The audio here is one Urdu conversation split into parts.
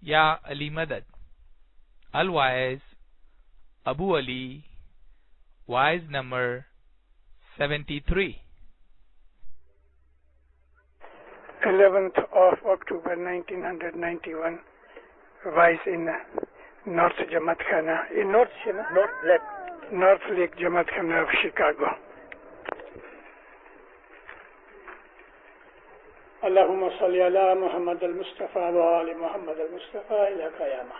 یا علی مدد. الوائز ابو علی, wise number 73. 11th of October 1991, wise in North Jamaat Khana, in North Lake Jamaat Khana of Chicago. اللهم صل على محمد المصطفى وآل محمد المصطفى إلى قيامة.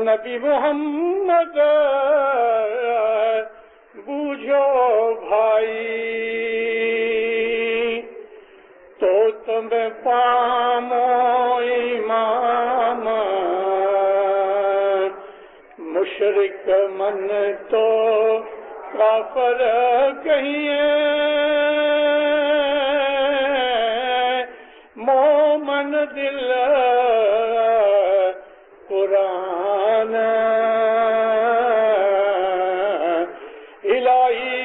نبی محمد بوجھو بھائی تو تمہیں پامو امام مشرک من تو کافر کہیے مومن دل قرآن الہی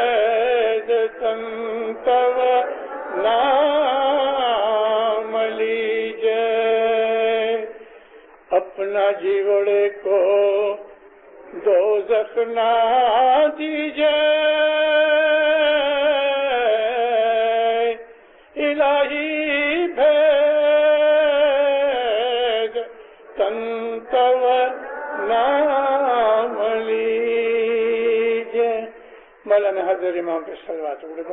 بھید تنتو نام لیجے اپنا جیوڑے کو دوزخ نہ دیجے الہی بھید تنتو نام لیجے. مولانا حضرت امام پہ صلوات پڑھے.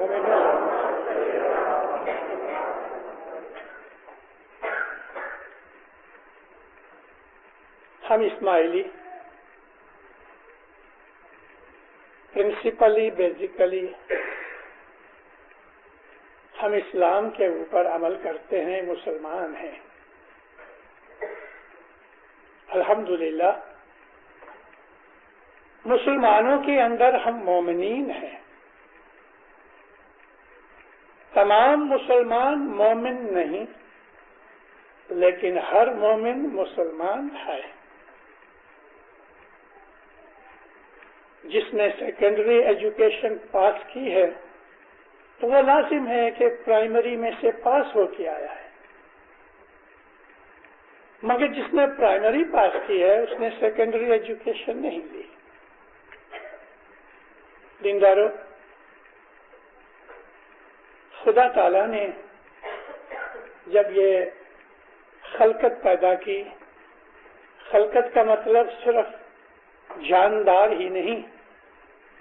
ہم اسماعیلی پرنسپلی بیسیکلی ہم اسلام کے اوپر عمل کرتے ہیں, مسلمان ہیں. الحمدللہ مسلمانوں کے اندر ہم مومنین ہیں. تمام مسلمان مومن نہیں, لیکن ہر مومن مسلمان ہے. جس نے سیکنڈری ایجوکیشن پاس کی ہے تو وہ لازم ہے کہ پرائمری میں سے پاس ہو کے آیا ہے, مگر جس نے پرائمری پاس کی ہے اس نے سیکنڈری ایجوکیشن نہیں لی. دیندارو, خدا تعالی نے جب یہ خلقت پیدا کی, خلقت کا مطلب صرف جاندار ہی نہیں,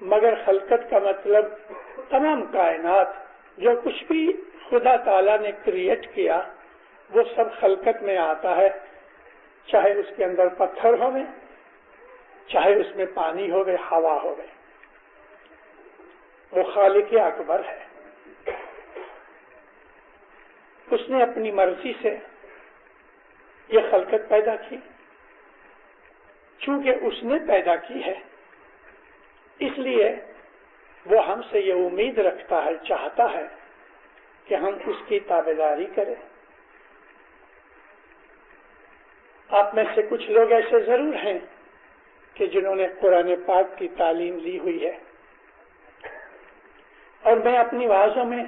مگر خلقت کا مطلب تمام کائنات, جو کچھ بھی خدا تعالیٰ نے کریٹ کیا وہ سب خلقت میں آتا ہے. چاہے اس کے اندر پتھر ہوئے, چاہے اس میں پانی ہوئے, ہوا ہوئے. وہ خالق اکبر ہے. اس نے اپنی مرضی سے یہ خلقت پیدا کی. چونکہ اس نے پیدا کی ہے اس لیے وہ ہم سے یہ امید رکھتا ہے, چاہتا ہے کہ ہم اس کی تابعداری کریں. آپ میں سے کچھ لوگ ایسے ضرور ہیں کہ جنہوں نے قرآن پاک کی تعلیم لی ہوئی ہے, اور میں اپنی وعظوں میں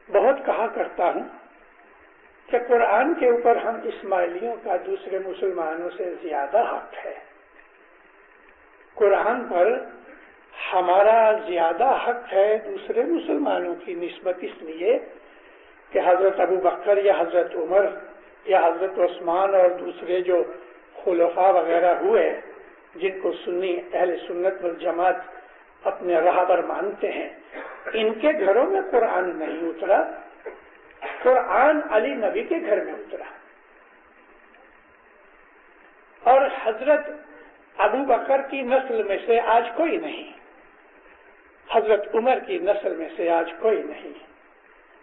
بہت کہا کرتا ہوں کہ قرآن کے اوپر ہم اسماعیلیوں کا دوسرے مسلمانوں سے زیادہ حق ہے. قرآن پر ہمارا زیادہ حق ہے دوسرے مسلمانوں کی نسبت, اس لیے کہ حضرت ابو بکر یا حضرت عمر یا حضرت عثمان اور دوسرے جو خلفاء وغیرہ ہوئے جن کو سنی اہل سنت والجماعت اپنے رہبر مانتے ہیں, ان کے گھروں میں قرآن نہیں اترا. قرآن علی نبی کے گھر میں اترا. اور حضرت ابو بکر کی نسل میں سے آج کوئی نہیں, حضرت عمر کی نسل میں سے آج کوئی نہیں.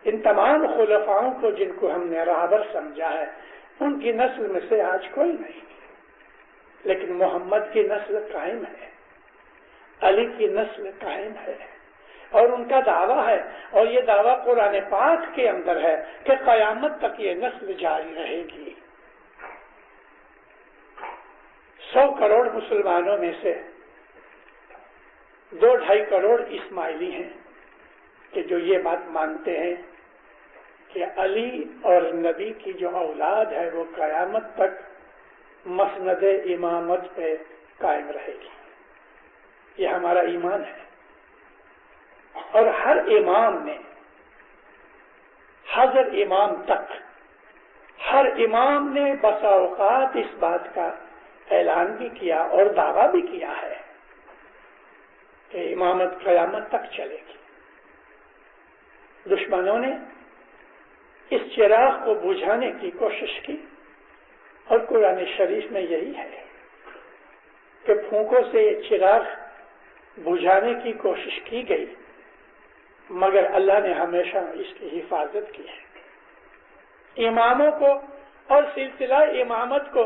ان تمام خلفاؤں کو جن کو ہم نے راہبر سمجھا ہے ان کی نسل میں سے آج کوئی نہیں, لیکن محمد کی نسل قائم ہے, علی کی نسل قائم ہے, اور ان کا دعویٰ ہے, اور یہ دعویٰ قرآن پاک کے اندر ہے کہ قیامت تک یہ نسل جاری رہے گی. 100 کروڑ مسلمانوں میں سے 2-2.5 کروڑ اسماعیلی ہیں کہ جو یہ بات مانتے ہیں کہ علی اور نبی کی جو اولاد ہے وہ قیامت تک مسند امامت پہ قائم رہے گی. یہ ہمارا ایمان ہے. اور ہر امام نے حضرت امام تک ہر امام نے بسا اوقات اس بات کا اعلان بھی کیا اور دعویٰ بھی کیا ہے کہ امامت قیامت تک چلے گی. دشمنوں نے اس چراغ کو بجھانے کی کوشش کی اور قرآن شریف میں یہی ہے کہ پھونکوں سے چراغ بجھانے کی کوشش کی گئی مگر اللہ نے ہمیشہ اس کی حفاظت کی ہے. اماموں کو اور سلسلہ امامت کو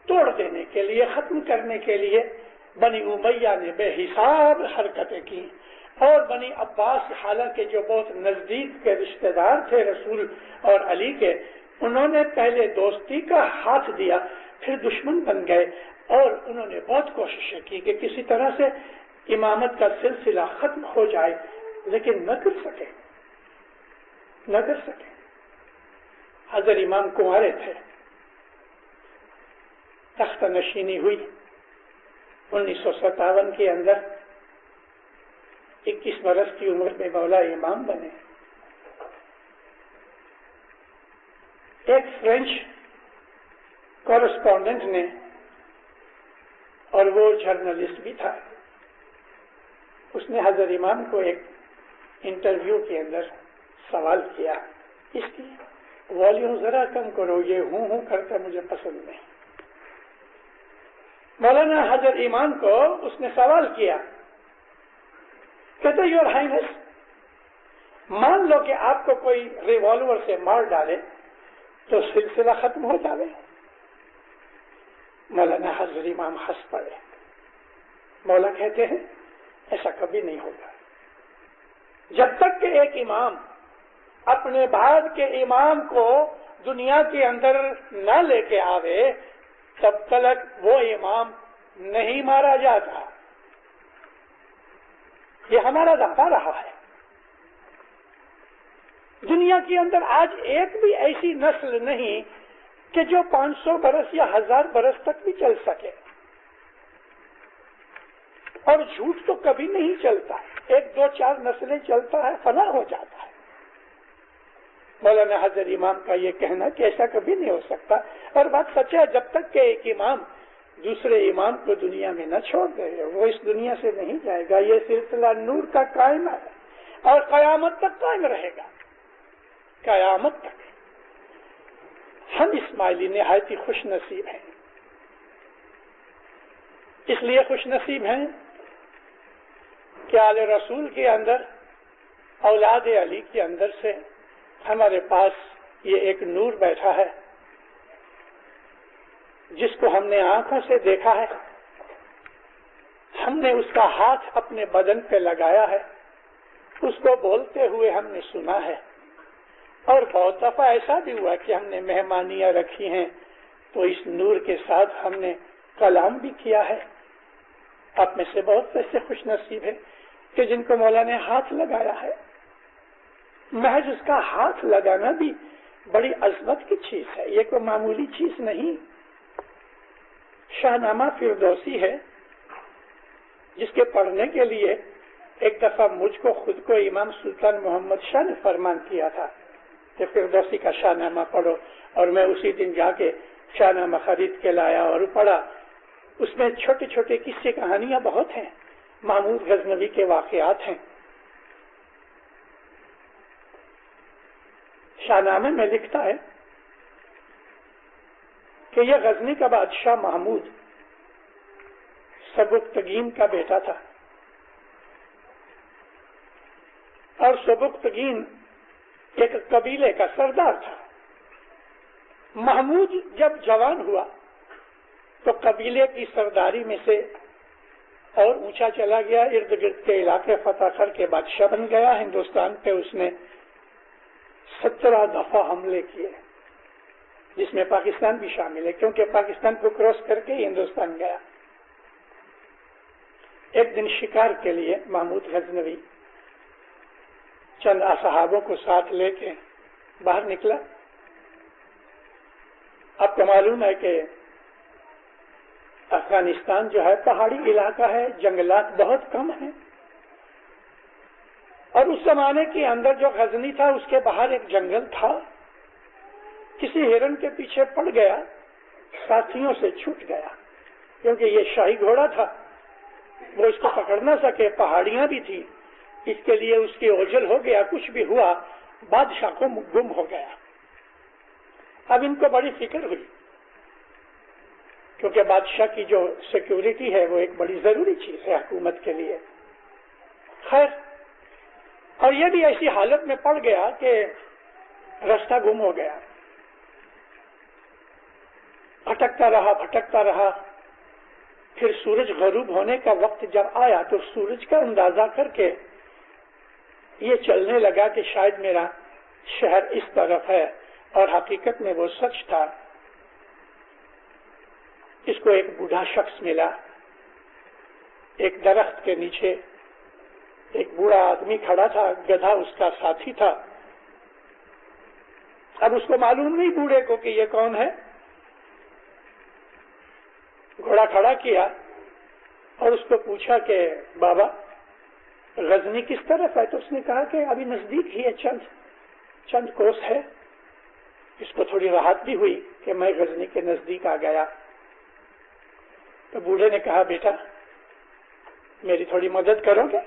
توڑ دینے کے لیے ختم کرنے کے لیے بنی امیہ نے بے حساب حرکتیں کی اور بنی عباس حالانکہ جو بہت نزدیک کے رشتہ دار تھے رسول اور علی کے انہوں نے پہلے دوستی کا ہاتھ دیا پھر دشمن بن گئے اور انہوں نے بہت کوششیں کی کہ کسی طرح سے امامت کا سلسلہ ختم ہو جائے لیکن نہ کر سکے. حضرت امام کنوارے تھے. تخت نشینی ہوئی 1957 کے اندر 21 برس کی عمر میں مولا امام بنے. ایک فرینچ کورسپونڈنٹ نے اور وہ جرنلسٹ بھی تھا اس نے حضرت امام کو ایک انٹرویو کے اندر سوال کیا اس کی والیوم ذرا کم کرو یہ ہوں کرتا مجھے پسند نہیں. مولانا حضرت امام کو اس نے سوال کیا کہتے یور ہائنس مان لو کہ آپ کو کوئی ریوالور سے مار ڈالے تو سلسلہ ختم ہو جائے. مولانا حضرت امام ہنس پڑے. مولا کہتے ہیں ایسا کبھی نہیں ہوگا. جب تک کہ ایک امام اپنے بعد کے امام کو دنیا کے اندر نہ لے کے آوے تب تک وہ امام نہیں مارا جاتا. یہ ہمارا دعویٰ رہا ہے. دنیا کے اندر آج ایک بھی ایسی نسل نہیں کہ جو 500 برس یا 1000 برس تک بھی چل سکے. اور جھوٹ تو کبھی نہیں چلتا. 1-2-4 نسلیں چلتا ہے فنا ہو جاتا ہے. مولانا حضرت امام کا یہ کہنا کہ ایسا کبھی نہیں ہو سکتا اور بات سچ ہے. جب تک کہ ایک امام دوسرے امام کو دنیا میں نہ چھوڑ دے وہ اس دنیا سے نہیں جائے گا. یہ سلسلہ نور کا قائم ہے اور قیامت تک قائم رہے گا. قیامت تک. ہم اسماعیلی نہایت ہی خوش نصیب ہیں. اس لیے خوش نصیب ہیں کہ آل رسول کے اندر اولاد علی کے اندر سے ہمارے پاس یہ ایک نور بیٹھا ہے جس کو ہم نے آنکھوں سے دیکھا ہے. ہم نے اس کا ہاتھ اپنے بدن پہ لگایا ہے. اس کو بولتے ہوئے ہم نے سنا ہے اور بہت دفعہ ایسا بھی ہوا کہ ہم نے مہمانیاں رکھی ہیں تو اس نور کے ساتھ ہم نے کلام بھی کیا ہے. آپ میں سے بہت ایسے خوش نصیب ہیں کہ جن کو مولا نے ہاتھ لگایا ہے. محض اس کا ہاتھ لگانا بھی بڑی عظمت کی چیز ہے. یہ کوئی معمولی چیز نہیں. شاہنامہ فردوسی ہے جس کے پڑھنے کے لیے ایک دفعہ مجھ کو خود کو امام سلطان محمد شاہ نے فرمان کیا تھا کہ فردوسی کا شاہنامہ پڑھو اور میں اسی دن جا کے شاہنامہ خرید کے لایا اور پڑھا. اس میں چھوٹے چھوٹے قصے کہانیاں بہت ہیں. محمود غزنوی کے واقعات ہیں. شاہنامے میں لکھتا ہے کہ یہ غزنی کا بادشاہ محمود سبکتگین کا بیٹا تھا اور سبکتگین ایک قبیلے کا سردار تھا. محمود جب جوان ہوا تو قبیلے کی سرداری میں سے اور اونچا چلا گیا. ارد گرد کے علاقے فتح کر کے بادشاہ بن گیا. ہندوستان پہ اس نے 17 دفعہ حملے کیے جس میں پاکستان بھی شامل ہے کیونکہ پاکستان کو کراس کر کے ہندوستان گیا. ایک دن شکار کے لیے محمود غزنوی چند اصحابوں کو ساتھ لے کے باہر نکلا. آپ کو معلوم ہے کہ افغانستان جو ہے پہاڑی علاقہ ہے، جنگلات بہت کم ہیں، اور اس زمانے کے اندر جو غزنی تھا اس کے باہر ایک جنگل تھا. کسی ہرن کے پیچھے پڑ گیا، ساتھیوں سے چھوٹ گیا، کیونکہ یہ شاہی گھوڑا تھا، وہ اس کو پکڑ نہ سکے، پہاڑیاں بھی تھی، اس کے لیے اس کی اوجل ہو گیا. کچھ بھی ہوا، بادشاہ کو گم ہو گیا. اب ان کو بڑی فکر ہوئی، کیونکہ بادشاہ کی جو سیکیورٹی ہے وہ ایک بڑی ضروری چیز ہے حکومت کے لیے. خیر، اور یہ بھی ایسی حالت میں پڑ گیا کہ راستہ گم ہو گیا. بھٹکتا رہا. پھر سورج غروب ہونے کا وقت جب آیا تو سورج کا اندازہ کر کے یہ چلنے لگا کہ شاید میرا شہر اس طرف ہے، اور حقیقت میں وہ سچ تھا. اس کو ایک بوڑھا شخص ملا، ایک درخت کے نیچے ایک بوڑھا آدمی کھڑا تھا، گدھا اس کا ساتھی تھا. اب اس کو معلوم نہیں بوڑھے کو کہ یہ کون ہے. گھوڑا کھڑا کیا اور اس کو پوچھا کہ بابا غزنی کس طرف ہے؟ تو اس نے کہا کہ ابھی نزدیک ہی ہے، چند کوس ہے. اس کو تھوڑی راحت بھی ہوئی کہ میں غزنی کے نزدیک آ گیا. تو بوڑھے نے کہا بیٹا میری تھوڑی مدد کرو گے؟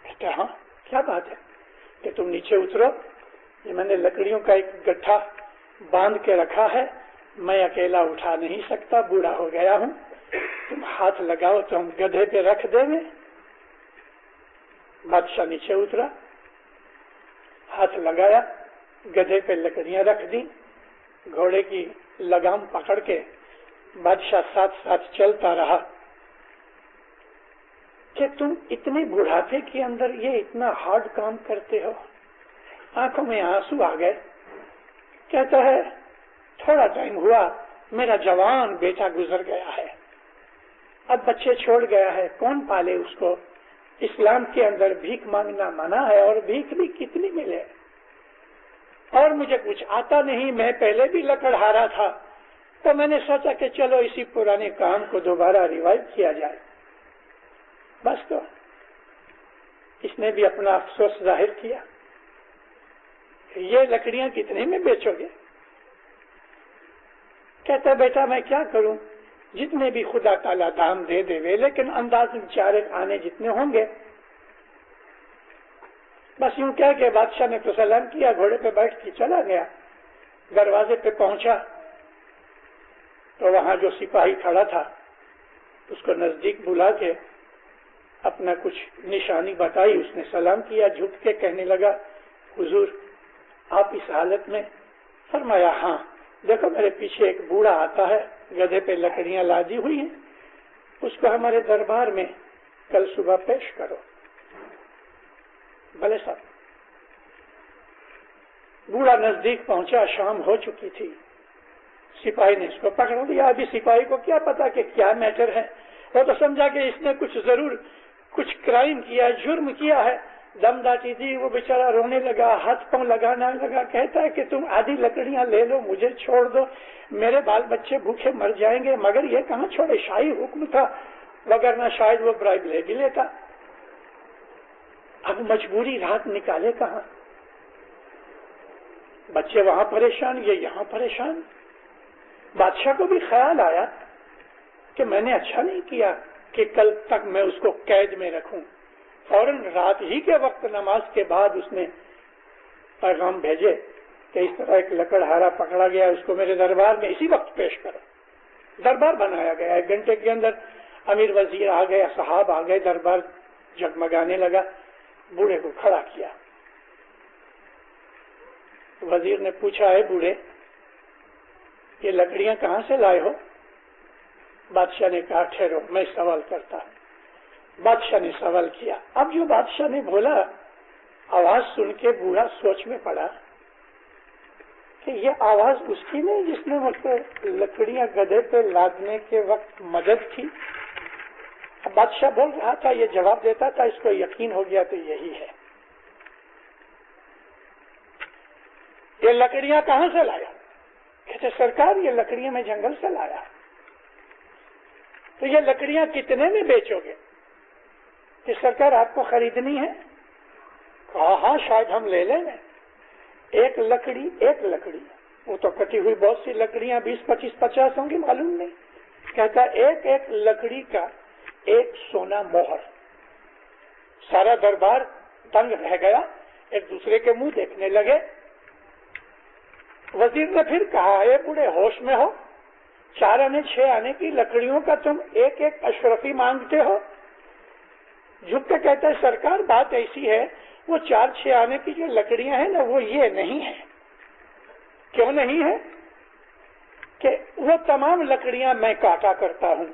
بیٹا ہاں کیا بات ہے کہ تم نیچے اترو، یہ میں نے لکڑیوں کا ایک گٹھا باندھ کے رکھا ہے، میں اکیلا اٹھا نہیں سکتا، بوڑھا ہو گیا ہوں، تم ہاتھ لگاؤ تو ہم گدھے پہ رکھ دیں گے. بادشاہ نیچے اترا، ہاتھ لگایا، گدھے پہ لکڑیاں رکھ دی، گھوڑے کی لگام پکڑ کے بادشاہ ساتھ ساتھ چلتا رہا. کہ تم اتنے بڑھاپے کے اندر یہ اتنا ہارڈ کام کرتے ہو؟ آنکھوں میں آنسو آ گئے. کہتا ہے تھوڑا ٹائم ہوا میرا جوان بیٹا گزر گیا ہے، اب بچے چھوڑ گیا ہے، کون پالے اس کو؟ اسلام کے اندر بھیک مانگنا منع ہے، اور بھیک بھی کتنی ملے، اور مجھے کچھ آتا نہیں، میں پہلے بھی لکڑہارا تھا، تو میں نے سوچا کہ چلو اسی پرانے کام کو دوبارہ ریوائو کیا جائے. بس تو اس نے بھی اپنا افسوس ظاہر کیا. یہ لکڑیاں کتنے میں بیچو گے؟ کہتا بیٹا میں کیا کروں، جتنے بھی خدا تعالیٰ دام دے دے وے، لیکن انداز چارے آنے جتنے ہوں گے. بس یوں کہہ کے بادشاہ نے تو سلام کیا، گھوڑے پہ بیٹھ کے چلا گیا. دروازے پہ پہنچا تو وہاں جو سپاہی کھڑا تھا اس کو نزدیک بلا کے اپنا کچھ نشانی بتائی. اس نے سلام کیا، جھک کے کہنے لگا حضور آپ اس حالت میں؟ فرمایا ہاں، دیکھو میرے پیچھے ایک بوڑھا آتا ہے، گدھے پہ لکڑیاں لادی ہوئی ہیں، اس کو ہمارے دربار میں کل صبح پیش کرو. بھلے صاحب. بوڑھا نزدیک پہنچا، شام ہو چکی تھی. سپاہی نے اس کو پکڑ لیا. ابھی سپاہی کو کیا پتا کہ کیا میٹر ہے، وہ تو سمجھا کہ اس نے کچھ کرائم کیا، جرم کیا ہے. دم داٹی دی، وہ بیچارہ رونے لگا، ہاتھ پاؤں لگانا لگا. کہتا ہے کہ تم آدھی لکڑیاں لے لو، مجھے چھوڑ دو، میرے بال بچے بھوکے مر جائیں گے. مگر یہ کہاں چھوڑے، شاہی حکم تھا، وگرنہ شاید وہ برائب لے بھی لیتا. اب مجبوری، رات نکالے کہاں؟ بچے وہاں پریشان، یہ یہاں پریشان. بادشاہ کو بھی خیال آیا کہ میں نے اچھا نہیں کیا کہ کل تک میں اس کو قید میں رکھوں. فوراً رات ہی کے وقت نماز کے بعد اس نے پیغام بھیجے کہ اس طرح ایک لکڑہارا پکڑا گیا، اس کو میرے دربار میں اسی وقت پیش کرو. دربار بنایا گیا. 1 گھنٹے کے اندر امیر وزیر آ گئے، صحاب آ گئے، دربار جگمگانے لگا. بوڑھے کو کھڑا کیا. وزیر نے پوچھا ہے بوڑھے یہ لکڑیاں کہاں سے لائے ہو؟ بادشاہ نے کہا ٹھہرو میں سوال کرتا. بادشاہ نے سوال کیا. اب جو بادشاہ نے بولا آواز سن کے بوڑھا سوچ میں پڑا کہ یہ آواز اس کی نہیں جس نے مجھ کو لکڑیاں گدھے پہ لادنے کے وقت مدد کی. بادشاہ بول رہا تھا، یہ جواب دیتا تھا، اس کو یقین ہو گیا تو یہی ہے۔ یہ لکڑیاں کہاں سے لایا؟ کہتے سرکار یہ لکڑیاں میں جنگل سے لایا۔ تو یہ لکڑیاں کتنے میں بیچو گے؟ کہ سرکار آپ کو خریدنی ہے؟ کہا ہاں شاید ہم لے لیں گے۔ ایک لکڑی وہ تو کٹی ہوئی بہت سی لکڑیاں 20 25 50 ہوں گی معلوم نہیں۔ کہتا ایک ایک لکڑی کا 1 سونا مہر۔ سارا دربار تنگ رہ گیا، ایک دوسرے کے منہ دیکھنے لگے۔ وزیر نے پھر کہا اے بوڑھے ہوش میں ہو، 4 آنے 6 آنے کی لکڑیوں کا تم ایک ایک اشرفی مانگتے ہو؟ جھک کے کہتا ہے سرکار بات ایسی ہے، وہ 4 6 آنے کی جو لکڑیاں ہیں نا وہ یہ نہیں ہے۔ کیوں نہیں ہے؟ کہ وہ تمام لکڑیاں میں کاٹا کرتا ہوں،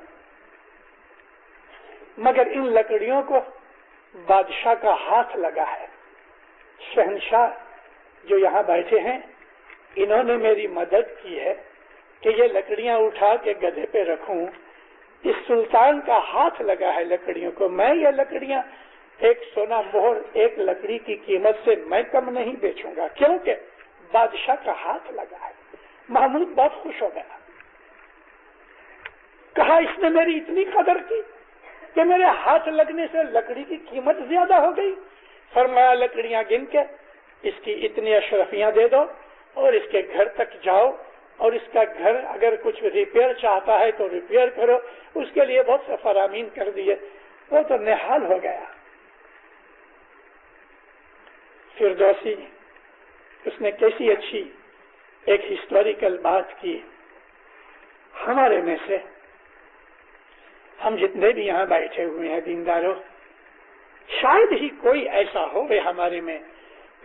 مگر ان لکڑیوں کو بادشاہ کا ہاتھ لگا ہے۔ شہنشاہ جو یہاں بیٹھے ہیں انہوں نے میری مدد کی ہے کہ یہ لکڑیاں اٹھا کے گدھے پہ رکھوں۔ اس سلطان کا ہاتھ لگا ہے لکڑیوں کو، میں یہ لکڑیاں 1 سونا مہر 1 لکڑی کی قیمت سے میں کم نہیں بیچوں گا، کیونکہ بادشاہ کا ہاتھ لگا ہے۔ محمود بہت خوش ہو گیا، کہا اس نے میری اتنی قدر کی کہ میرے ہاتھ لگنے سے لکڑی کی قیمت زیادہ ہو گئی۔ فرمایا لکڑیاں گن کے اس کی اتنی اشرفیاں دے دو اور اس کے گھر تک جاؤ، اور اس کا گھر اگر کچھ ریپیئر چاہتا ہے تو ریپیئر کرو۔ اس کے لیے بہت سے فرامین کر دیے، وہ تو نحال ہو گیا۔ فردوسی اس نے کیسی اچھی ایک ہسٹوریکل بات کی۔ ہمارے میں سے ہم جتنے بھی یہاں بیٹھے ہوئے ہیں دینداروں، شاید ہی کوئی ایسا ہو ہمارے میں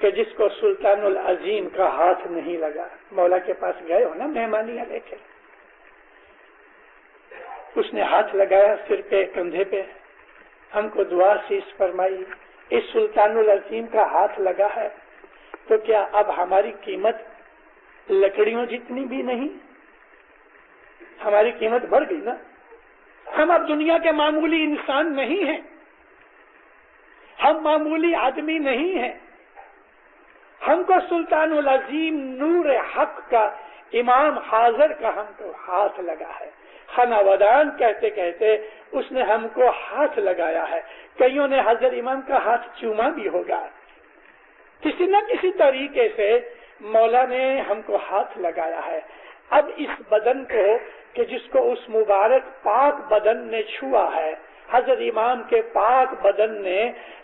کہ جس کو سلطان العظیم کا ہاتھ نہیں لگا۔ مولا کے پاس گئے ہو نا مہمانیاں لے کے، اس نے ہاتھ لگایا سر پہ کندھے پہ، ہم کو دعا سیس فرمائی۔ اس سلطان العظیم کا ہاتھ لگا ہے تو کیا اب ہماری قیمت لکڑیوں جتنی بھی نہیں؟ ہماری قیمت بڑھ گئی نا۔ ہم اب دنیا کے معمولی انسان نہیں ہیں، ہم معمولی آدمی نہیں ہیں۔ ہم کو سلطان العظیم نور حق کا امام حاضر کا ہم کو ہاتھ لگا ہے۔ خانہ ودان کہتے کہتے اس نے ہم کو ہاتھ لگایا ہے۔ کئیوں نے حضرت امام کا ہاتھ چوما بھی ہوگا۔ کسی نہ کسی طریقے سے مولا نے ہم کو ہاتھ لگایا ہے۔ اب اس بدن کو کہ جس کو اس مبارک پاک بدن نے چھوا ہے، حضرت امام کے پاک بدن نے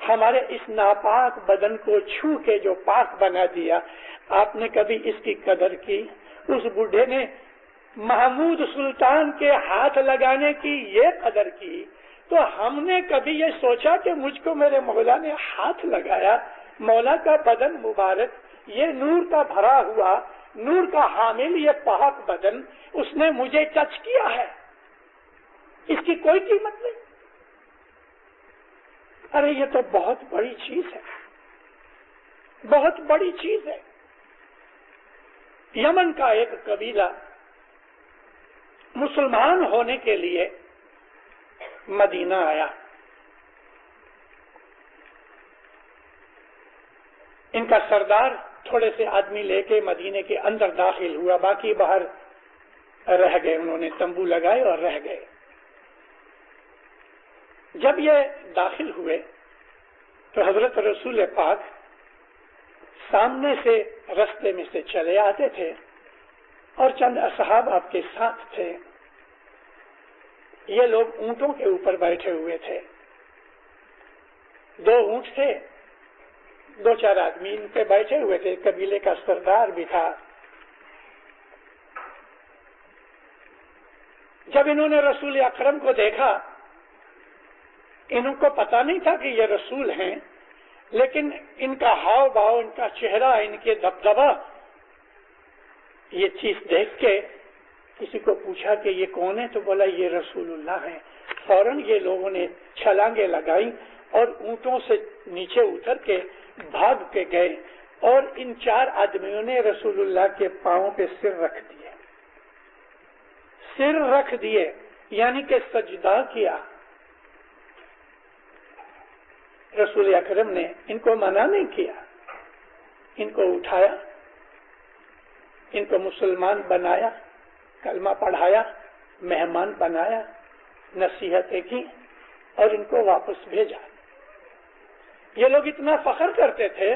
ہمارے اس ناپاک بدن کو چھو کے جو پاک بنا دیا، آپ نے کبھی اس کی قدر کی؟ اس بوڑھے نے محمود سلطان کے ہاتھ لگانے کی یہ قدر کی، تو ہم نے کبھی یہ سوچا کہ مجھ کو میرے مولا نے ہاتھ لگایا؟ مولا کا بدن مبارک، یہ نور کا بھرا ہوا، نور کا حامل یہ پاک بدن، اس نے مجھے ٹچ کیا ہے، اس کی کوئی قیمت نہیں۔ ارے یہ تو بہت بڑی چیز ہے، بہت بڑی چیز ہے۔ یمن کا ایک قبیلہ مسلمان ہونے کے لیے مدینہ آیا۔ ان کا سردار تھوڑے سے آدمی لے کے مدینے کے اندر داخل ہوا، باقی باہر رہ گئے، انہوں نے تمبو لگائے اور رہ گئے۔ جب یہ داخل ہوئے تو حضرت رسول پاک سامنے سے رستے میں سے چلے آتے تھے اور چند اصحاب آپ کے ساتھ تھے۔ یہ لوگ اونٹوں کے اوپر بیٹھے ہوئے تھے، 2 اونٹ تھے، 2-4 آدمی ان پہ بیٹھے ہوئے تھے، قبیلے کا سردار بھی تھا۔ جب انہوں نے رسول اکرم کو دیکھا، انہوں کو پتا نہیں تھا کہ یہ رسول ہیں، لیکن ان کا ہاؤ بھاؤ، ان کا چہرہ، ان کے دبدبہ، یہ چیز دیکھ کے کسی کو پوچھا کہ یہ کون ہے، تو بولا یہ رسول اللہ ہیں۔ فوراً یہ لوگوں نے چھلانگیں لگائی اور اونٹوں سے نیچے اتر کے بھاگ کے گئے، اور ان 4 آدمیوں نے رسول اللہ کے پاؤں پہ سر رکھ دیے، سر رکھ دیے، یعنی کہ سجدہ کیا۔ رسول اکرم نے ان کو منع نہیں کیا، ان کو اٹھایا، ان کو مسلمان بنایا، کلمہ پڑھایا، مہمان بنایا، نصیحتیں کی اور ان کو واپس بھیجا۔ یہ لوگ اتنا فخر کرتے تھے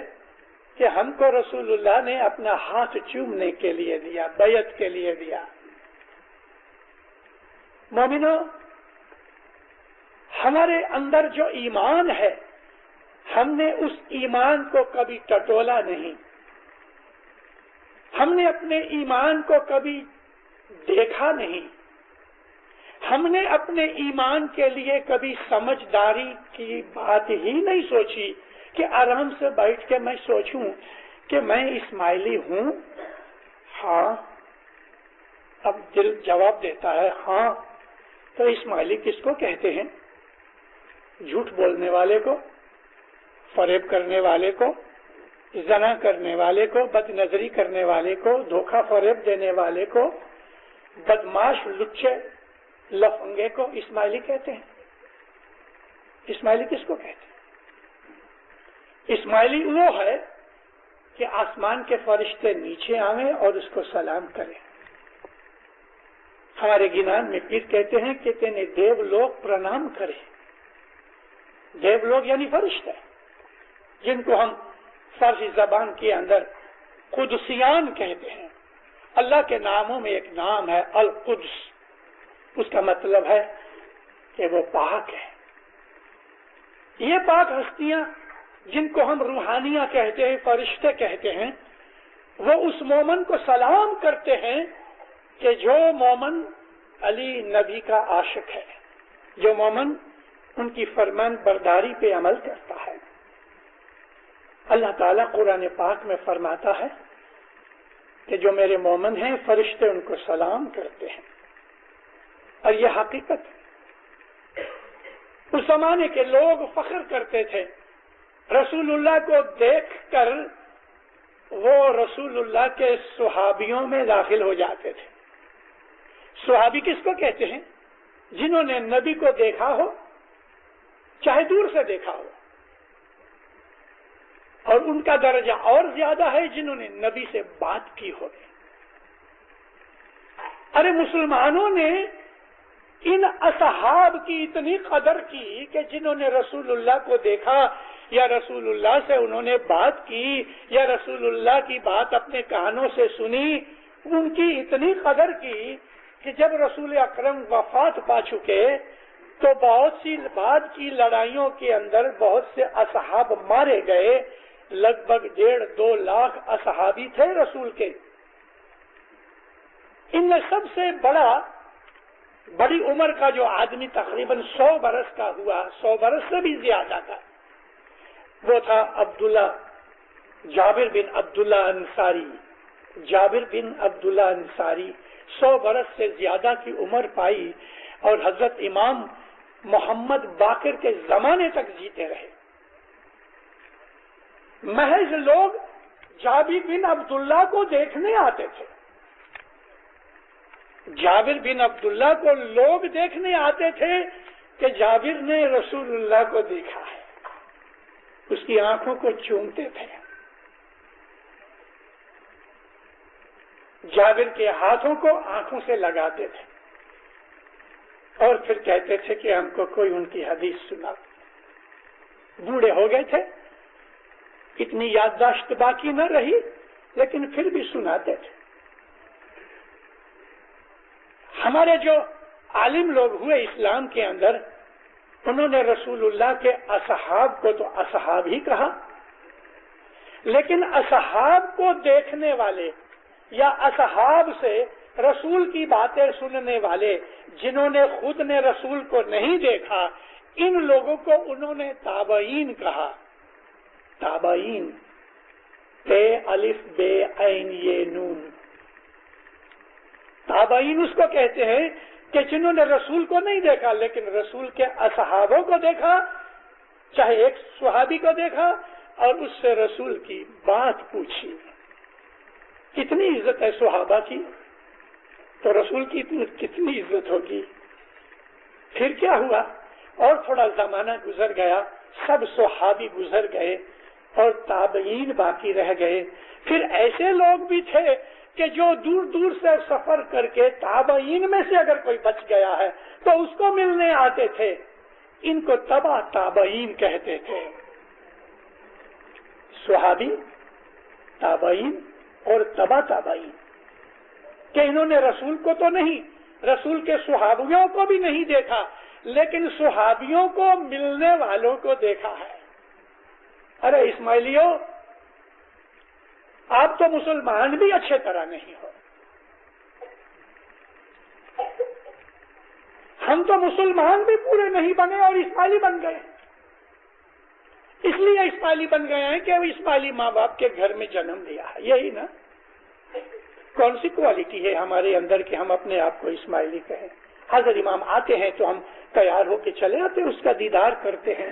کہ ہم کو رسول اللہ نے اپنا ہاتھ چومنے کے لیے دیا، بیعت کے لیے دیا۔ مومنو، ہمارے اندر جو ایمان ہے، ہم نے اس ایمان کو کبھی ٹٹولا نہیں، ہم نے اپنے ایمان کو کبھی دیکھا نہیں، ہم نے اپنے ایمان کے لیے کبھی سمجھداری کی بات ہی نہیں سوچی کہ آرام سے بیٹھ کے میں سوچوں کہ میں اسماعیلی ہوں۔ ہاں، اب دل جواب دیتا ہے ہاں، تو اسماعیلی کس کو کہتے ہیں؟ جھوٹ بولنے والے کو، فریب کرنے والے کو، زنا کرنے والے کو، بد نظری کرنے والے کو، دھوکہ فریب دینے والے کو، بدماش لچے لفنگے کو اسماعیلی کہتے ہیں۔ اسماعیلی کس کو کہتے ہیں؟ اسماعیلی وہ ہے کہ آسمان کے فرشتے نیچے آویں اور اس کو سلام کریں۔ ہمارے گنان میں پیر کہتے ہیں کہ تینے دیو لوگ پرنام کرے۔ دیو لوگ یعنی فرشتے، جن کو ہم فارسی زبان کے اندر قدسیان کہتے ہیں۔ اللہ کے ناموں میں ایک نام ہے القدس، اس کا مطلب ہے کہ وہ پاک ہے۔ یہ پاک ہستیاں جن کو ہم روحانیہ کہتے ہیں، فرشتے کہتے ہیں، وہ اس مومن کو سلام کرتے ہیں کہ جو مومن علی نبی کا عاشق ہے، جو مومن ان کی فرمان برداری پہ عمل کرتا ہے۔ اللہ تعالیٰ قرآن پاک میں فرماتا ہے کہ جو میرے مومن ہیں فرشتے ان کو سلام کرتے ہیں، اور یہ حقیقت ہے۔ اس زمانے کے لوگ فخر کرتے تھے، رسول اللہ کو دیکھ کر وہ رسول اللہ کے صحابیوں میں داخل ہو جاتے تھے۔ صحابی کس کو کہتے ہیں؟ جنہوں نے نبی کو دیکھا ہو، چاہے دور سے دیکھا ہو، اور ان کا درجہ اور زیادہ ہے جنہوں نے نبی سے بات کی ہو۔ ارے مسلمانوں نے ان اصحاب کی اتنی قدر کی کہ جنہوں نے رسول اللہ کو دیکھا یا رسول اللہ سے انہوں نے بات کی یا رسول اللہ کی بات اپنے کانوں سے سنی، ان کی اتنی قدر کی کہ جب رسول اکرم وفات پا چکے تو بہت سی بعد کی لڑائیوں کے اندر بہت سے اصحاب مارے گئے، لگ بھگ 1.5-2 لاکھ اصحابی تھے رسول کے۔ ان میں سب سے بڑی عمر کا جو آدمی تقریباً 100 برس کا ہوا، 100 برس سے بھی زیادہ کا، وہ تھا جابر بن عبداللہ انصاری۔ جابر بن عبداللہ انصاری 100 برس سے زیادہ کی عمر پائی اور حضرت امام محمد باقر کے زمانے تک جیتے رہے۔ محض لوگ جابر بن عبداللہ کو دیکھنے آتے تھے، جابر بن عبداللہ کو لوگ دیکھنے آتے تھے کہ جابر نے رسول اللہ کو دیکھا ہے، اس کی آنکھوں کو چومتے تھے، جابر کے ہاتھوں کو آنکھوں سے لگاتے تھے اور پھر کہتے تھے کہ ہم کو کوئی ان کی حدیث سنا۔ بوڑھے ہو گئے تھے، اتنی یادداشت باقی نہ رہی، لیکن پھر بھی سناتے تھے۔ ہمارے جو عالم لوگ ہوئے اسلام کے اندر، انہوں نے رسول اللہ کے اصحاب کو تو اصحاب ہی کہا، لیکن اصحاب کو دیکھنے والے یا اصحاب سے رسول کی باتیں سننے والے جنہوں نے خود نے رسول کو نہیں دیکھا، ان لوگوں کو انہوں نے تابعین کہا۔ تابعین، تے الف بے عین یہ نون۔ تابعین اس کو کہتے ہیں کہ جنہوں نے رسول کو نہیں دیکھا لیکن رسول کے اصحابوں کو دیکھا، چاہے ایک صحابی کو دیکھا اور اس سے رسول کی بات پوچھی۔ کتنی عزت ہے صحابہ کی، تو رسول کی کتنی عزت ہوگی۔ پھر کیا ہوا؟ اور تھوڑا زمانہ گزر گیا سب صحابی گزر گئے اور تابعین باقی رہ گئے. پھر ایسے لوگ بھی تھے کہ جو دور دور سے سفر کر کے تابعین میں سے اگر کوئی بچ گیا ہے تو اس کو ملنے آتے تھے. ان کو تبع تابعین کہتے تھے. صحابی، تابعین اور تبع تابعین، کہ انہوں نے رسول کو تو نہیں، رسول کے صحابیوں کو بھی نہیں دیکھا، لیکن صحابیوں کو ملنے والوں کو دیکھا ہے. ارے اسماعیلیوں، آپ تو مسلمان بھی اچھے طرح نہیں ہو. ہم تو مسلمان بھی پورے نہیں بنے اور اسماعیلی بن گئے. اس لیے اسماعیلی بن گئے ہیں کہ وہ اسماعیلی ماں باپ کے گھر میں جنم لیا ہے. یہی نا کون سی کوالٹی ہے ہمارے اندر کہ ہم اپنے آپ کو اسماعیلی کہیں. حضرت امام آتے ہیں تو ہم تیار ہو کے چلے آتے، اس کا دیدار کرتے ہیں،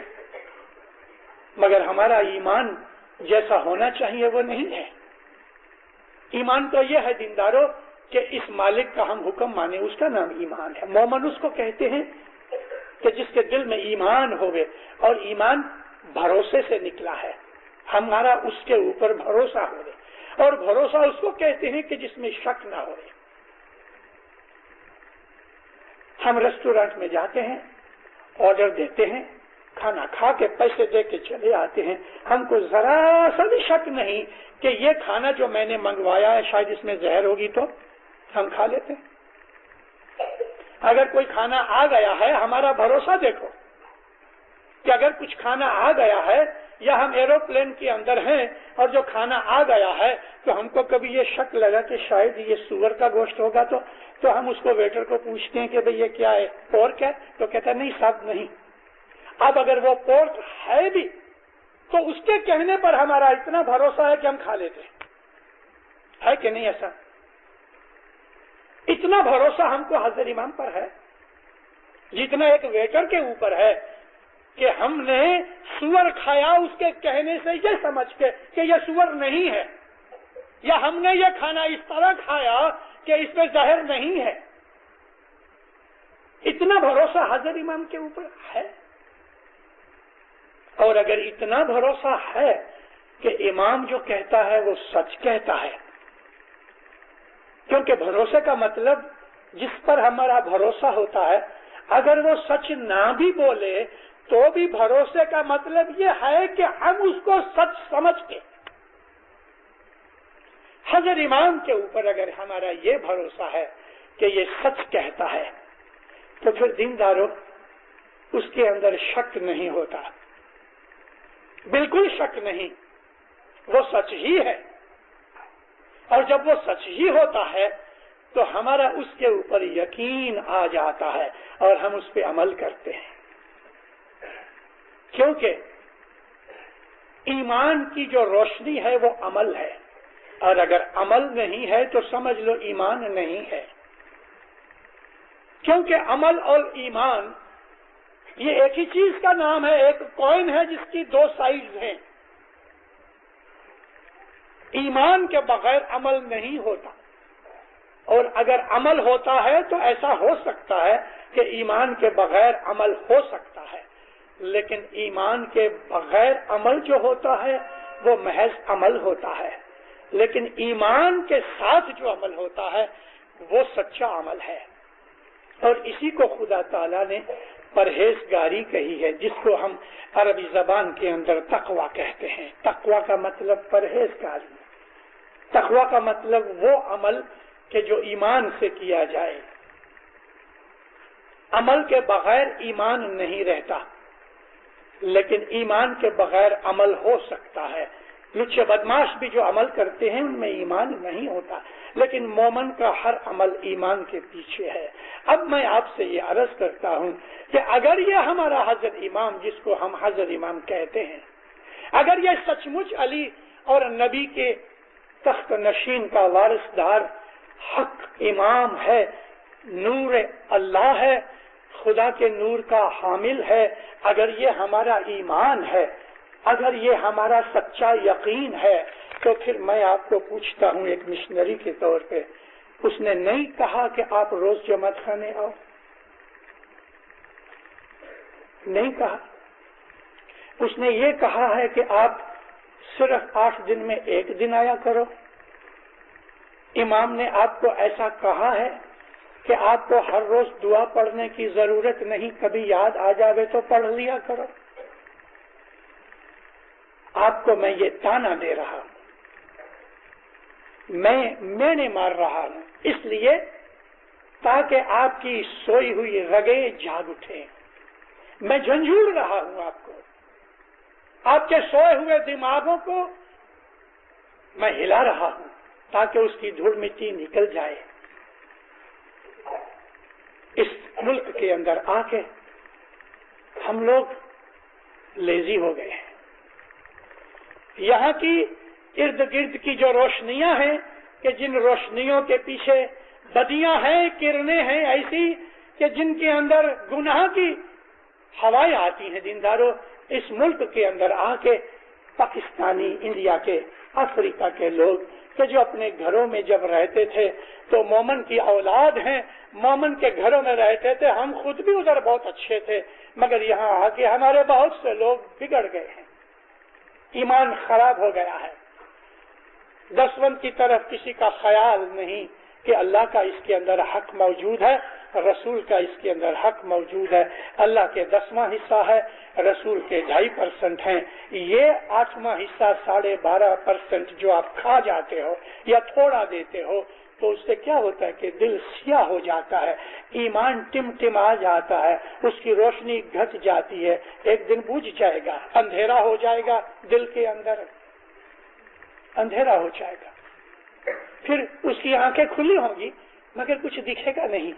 مگر ہمارا ایمان جیسا ہونا چاہیے وہ نہیں ہے. ایمان تو یہ ہے دینداروں کہ اس مالک کا ہم حکم مانے، اس کا نام ایمان ہے. مومن اس کو کہتے ہیں کہ جس کے دل میں ایمان ہوئے، اور ایمان بھروسے سے نکلا ہے، ہمارا اس کے اوپر بھروسہ ہوئے، اور بھروسہ اس کو کہتے ہیں کہ جس میں شک نہ ہوئے. ہم ریسٹورینٹ میں جاتے ہیں، آرڈر دیتے ہیں، کھانا کھا کے پیسے دے کے چلے آتے ہیں، ہم کو ذرا سا بھی شک نہیں کہ یہ کھانا جو میں نے منگوایا ہے شاید اس میں زہر ہوگی، تو ہم کھا لیتے ہیں. اگر کوئی کھانا آ گیا ہے، ہمارا بھروسہ دیکھو کہ اگر کچھ کھانا آ گیا ہے، یا ہم ایروپلین کے اندر ہیں اور جو کھانا آ گیا ہے تو ہم کو کبھی یہ شک لگا کہ شاید یہ سور کا گوشت ہوگا، تو ہم اس کو ویٹر کو پوچھتے ہیں کہ بھئی یہ کیا ہے، پورک ہے؟ تو کہتا ہے نہیں صاحب نہیں. اب اگر وہ پورک ہے بھی تو اس کے کہنے پر ہمارا اتنا بھروسہ ہے کہ ہم کھا لیتے ہیں. ہے کہ نہیں ایسا؟ اتنا بھروسہ ہم کو حضرت امام پر ہے جتنا ایک ویٹر کے اوپر ہے کہ ہم نے سور کھایا اس کے کہنے سے یہ سمجھ کے کہ یہ سور نہیں ہے، یا ہم نے یہ کھانا اس طرح کھایا کہ اس میں زہر نہیں ہے. اتنا بھروسہ حضرت امام کے اوپر ہے. اور اگر اتنا بھروسہ ہے کہ امام جو کہتا ہے وہ سچ کہتا ہے، کیونکہ بھروسے کا مطلب جس پر ہمارا بھروسہ ہوتا ہے، اگر وہ سچ نہ بھی بولے تو بھی بھروسے کا مطلب یہ ہے کہ ہم اس کو سچ سمجھ کے. حضرت امام کے اوپر اگر ہمارا یہ بھروسہ ہے کہ یہ سچ کہتا ہے تو پھر دینداروں اس کے اندر شک نہیں ہوتا، بالکل شک نہیں، وہ سچ ہی ہے. اور جب وہ سچ ہی ہوتا ہے تو ہمارا اس کے اوپر یقین آ جاتا ہے اور ہم اس پہ عمل کرتے ہیں. کیونکہ ایمان کی جو روشنی ہے وہ عمل ہے، اور اگر عمل نہیں ہے تو سمجھ لو ایمان نہیں ہے. کیونکہ عمل اور ایمان یہ ایک ہی چیز کا نام ہے، ایک کوئن ہے جس کی دو سائیڈز ہیں. ایمان کے بغیر عمل نہیں ہوتا، اور اگر عمل ہوتا ہے تو ایسا ہو سکتا ہے کہ ایمان کے بغیر عمل ہو سکتا ہے، لیکن ایمان کے بغیر عمل جو ہوتا ہے وہ محض عمل ہوتا ہے، لیکن ایمان کے ساتھ جو عمل ہوتا ہے وہ سچا عمل ہے. اور اسی کو خدا تعالیٰ نے پرہیزگاری کہی ہے، جس کو ہم عربی زبان کے اندر تقویٰ کہتے ہیں. تقویٰ کا مطلب پرہیزگاری، تقویٰ کا مطلب وہ عمل کہ جو ایمان سے کیا جائے. عمل کے بغیر ایمان نہیں رہتا، لیکن ایمان کے بغیر عمل ہو سکتا ہے. لچے بدماش بھی جو عمل کرتے ہیں ان میں ایمان نہیں ہوتا، لیکن مومن کا ہر عمل ایمان کے پیچھے ہے. اب میں آپ سے یہ عرض کرتا ہوں کہ اگر یہ ہمارا حضرت امام جس کو ہم حضرت امام کہتے ہیں، اگر یہ سچ مچ علی اور نبی کے تخت نشین کا وارث دار حق امام ہے، نور اللہ ہے، خدا کے نور کا حامل ہے، اگر یہ ہمارا ایمان ہے، اگر یہ ہمارا سچا یقین ہے، تو پھر میں آپ کو پوچھتا ہوں ایک مشنری کے طور پہ، اس نے نہیں کہا کہ آپ روز جماعت خانے آؤ، نہیں کہا، اس نے یہ کہا ہے کہ آپ صرف 8 دن میں 1 دن آیا کرو. امام نے آپ کو ایسا کہا ہے کہ آپ کو ہر روز دعا پڑھنے کی ضرورت نہیں، کبھی یاد آ جاوے تو پڑھ لیا کرو. آپ کو میں یہ تانا دے رہا ہوں، میں نے مار رہا ہوں، اس لیے تاکہ آپ کی سوئی ہوئی رگیں جاگ اٹھیں. میں جھنجھوڑ رہا ہوں آپ کو، آپ کے سوئے ہوئے دماغوں کو میں ہلا رہا ہوں تاکہ اس کی دھول مٹی نکل جائے. اس ملک کے اندر آ کے ہم لوگ لیزی ہو گئے ہیں. یہاں کی ارد گرد کی جو روشنیاں ہیں کہ جن روشنیوں کے پیچھے بدیاں ہیں، کرنیں ہیں ایسی کہ جن کے اندر گناہ کی ہوائیں آتی ہیں. دینداروں، اس ملک کے اندر آ کے پاکستانی، انڈیا کے، افریقہ کے لوگ کہ جو اپنے گھروں میں جب رہتے تھے تو مومن کی اولاد ہیں، مومن کے گھروں میں رہتے تھے، ہم خود بھی ادھر بہت اچھے تھے، مگر یہاں آ کے ہمارے بہت سے لوگ بگڑ گئے ہیں، ایمان خراب ہو گیا ہے. دسوند کی طرف کسی کا خیال نہیں کہ اللہ کا اس کے اندر حق موجود ہے، رسول کا اس کے اندر حق موجود ہے. اللہ کے 10واں حصہ ہے، رسول کے 2.5% ہیں. یہ 8واں حصہ 12.5% جو آپ کھا جاتے ہو یا تھوڑا دیتے ہو تو اس سے کیا ہوتا ہے کہ دل سیاہ ہو جاتا ہے، ایمان ٹمٹما جاتا ہے، اس کی روشنی گھٹ جاتی ہے، ایک دن بجھ جائے گا، اندھیرا ہو جائے گا، دل کے اندر اندھیرا ہو جائے گا. پھر اس کی آنکھیں کھلی ہوں گی مگر کچھ دکھے گا نہیں.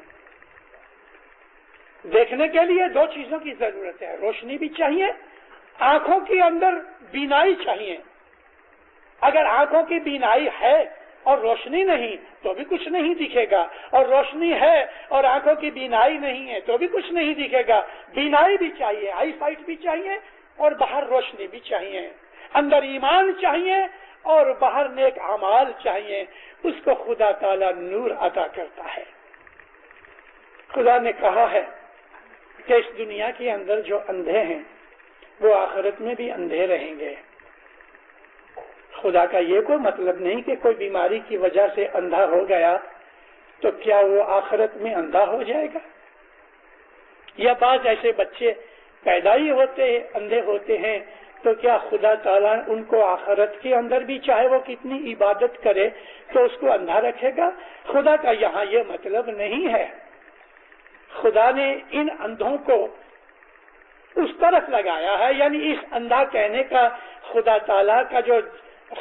دیکھنے کے لیے 2 چیزوں کی ضرورت ہے، روشنی بھی چاہیے، آنکھوں کے اندر بینائی چاہیے. اگر آنکھوں کی بینائی ہے اور روشنی نہیں تو بھی کچھ نہیں دکھے گا، اور روشنی ہے اور آنکھوں کی بینائی نہیں ہے تو بھی کچھ نہیں دکھے گا. بینائی بھی چاہیے، آئی سائٹ بھی چاہیے، اور باہر روشنی بھی چاہیے. اندر ایمان چاہیے اور باہر نیک اعمال چاہیے. اس کو خدا تعالی نور عطا کرتا ہے. خدا نے کہا ہے کہ اس دنیا کے اندر جو اندھے ہیں وہ آخرت میں بھی اندھے رہیں گے. خدا کا یہ کوئی مطلب نہیں کہ کوئی بیماری کی وجہ سے اندھا ہو گیا تو کیا وہ آخرت میں اندھا ہو جائے گا. یا بعض ایسے بچے پیدا ہی ہوتے اندھے ہوتے ہیں تو کیا خدا تعالیٰ ان کو آخرت کے اندر بھی چاہے وہ کتنی عبادت کرے تو اس کو اندھا رکھے گا؟ خدا کا یہاں یہ مطلب نہیں ہے. خدا نے ان اندھوں کو اس طرف لگایا ہے، یعنی اس اندھا کہنے کا خدا تعالیٰ کا جو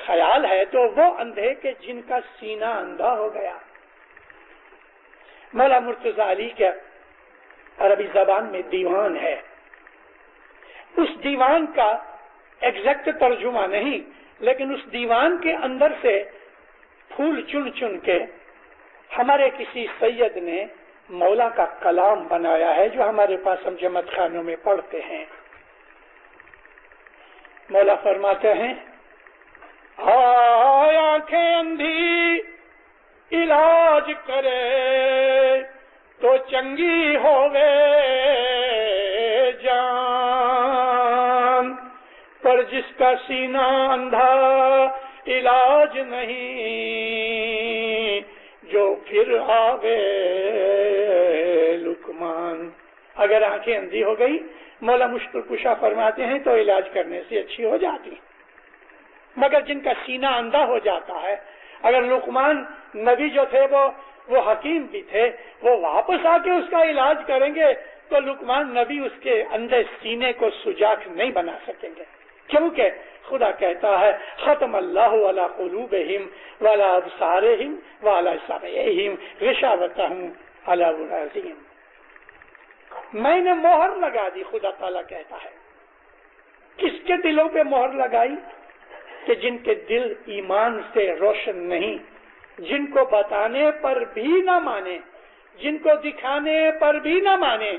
خیال ہے تو وہ اندھے کے جن کا سینہ اندھا ہو گیا. مولا مرتضی علی کے عربی زبان میں دیوان ہے. اس دیوان کا ایگزیکٹ ترجمہ نہیں، لیکن اس دیوان کے اندر سے پھول چن چن کے ہمارے کسی سید نے مولا کا کلام بنایا ہے جو ہمارے پاس ہم جماعت خانوں میں پڑھتے ہیں. مولا فرماتے ہیں، آنکھیں اندھی علاج کرے تو چنگی ہوگے جان، پر جس کا سینہ اندھا علاج نہیں جو پھر آوے لکمان. اگر آنکھیں اندھی ہو گئی مولا مشکل کشا فرماتے ہیں تو علاج کرنے سے اچھی ہو جاتی، مگر جن کا سینہ اندھا ہو جاتا ہے، اگر لقمان نبی جو تھے وہ حکیم بھی تھے، وہ واپس آ کے اس کا علاج کریں گے تو لقمان نبی اس کے اندھے سینے کو سجاگ نہیں بنا سکیں گے، کیونکہ خدا کہتا ہے ختم اللہ علی قلوبہم وعلی ابصارہم وعلی سمعہم غشاوۃ علی ابصارہم. میں نے مہر لگا دی، خدا تعالیٰ کہتا ہے. کس کے دلوں پہ مہر لگائی؟ کہ جن کے دل ایمان سے روشن نہیں، جن کو بتانے پر بھی نہ مانے، جن کو دکھانے پر بھی نہ مانے،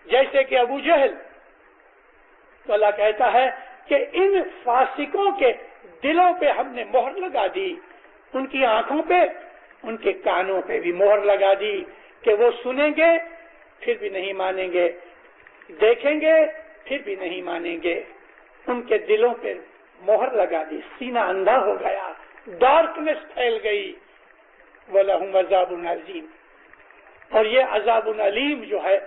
جیسے کہ ابو جہل. تو اللہ کہتا ہے کہ ان فاسقوں کے دلوں پہ ہم نے مہر لگا دی، ان کی آنکھوں پہ، ان کے کانوں پہ بھی مہر لگا دی کہ وہ سنیں گے پھر بھی نہیں مانیں گے، دیکھیں گے پھر بھی نہیں مانیں گے. ان کے دلوں پہ مہر لگا دی، سینہ اندھا ہو گیا، ڈارکنیس پھیل گئی۔ وَلَهُمْ عَذَابٌ عَظِيمٌ، اور یہ عذاب علیم جو ہے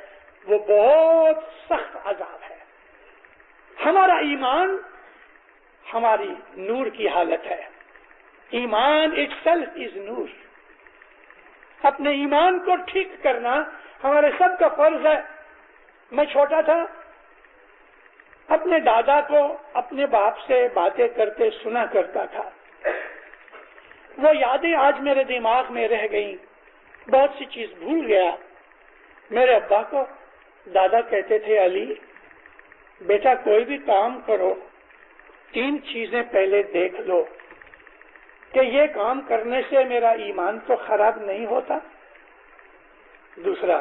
وہ بہت سخت عذاب ہے۔ ہمارا ایمان ہماری نور کی حالت ہے، ایمان اٹ سیلف از نور۔ اپنے ایمان کو ٹھیک کرنا ہمارے سب کا فرض ہے۔ میں چھوٹا تھا، اپنے دادا کو اپنے باپ سے باتیں کرتے سنا کرتا تھا، وہ یادیں آج میرے دماغ میں رہ گئیں، بہت سی چیز بھول گیا۔ میرے ابا کو دادا کہتے تھے، علی بیٹا کوئی بھی کام کرو 3 چیزیں پہلے دیکھ لو کہ یہ کام کرنے سے میرا ایمان تو خراب نہیں ہوتا، دوسرا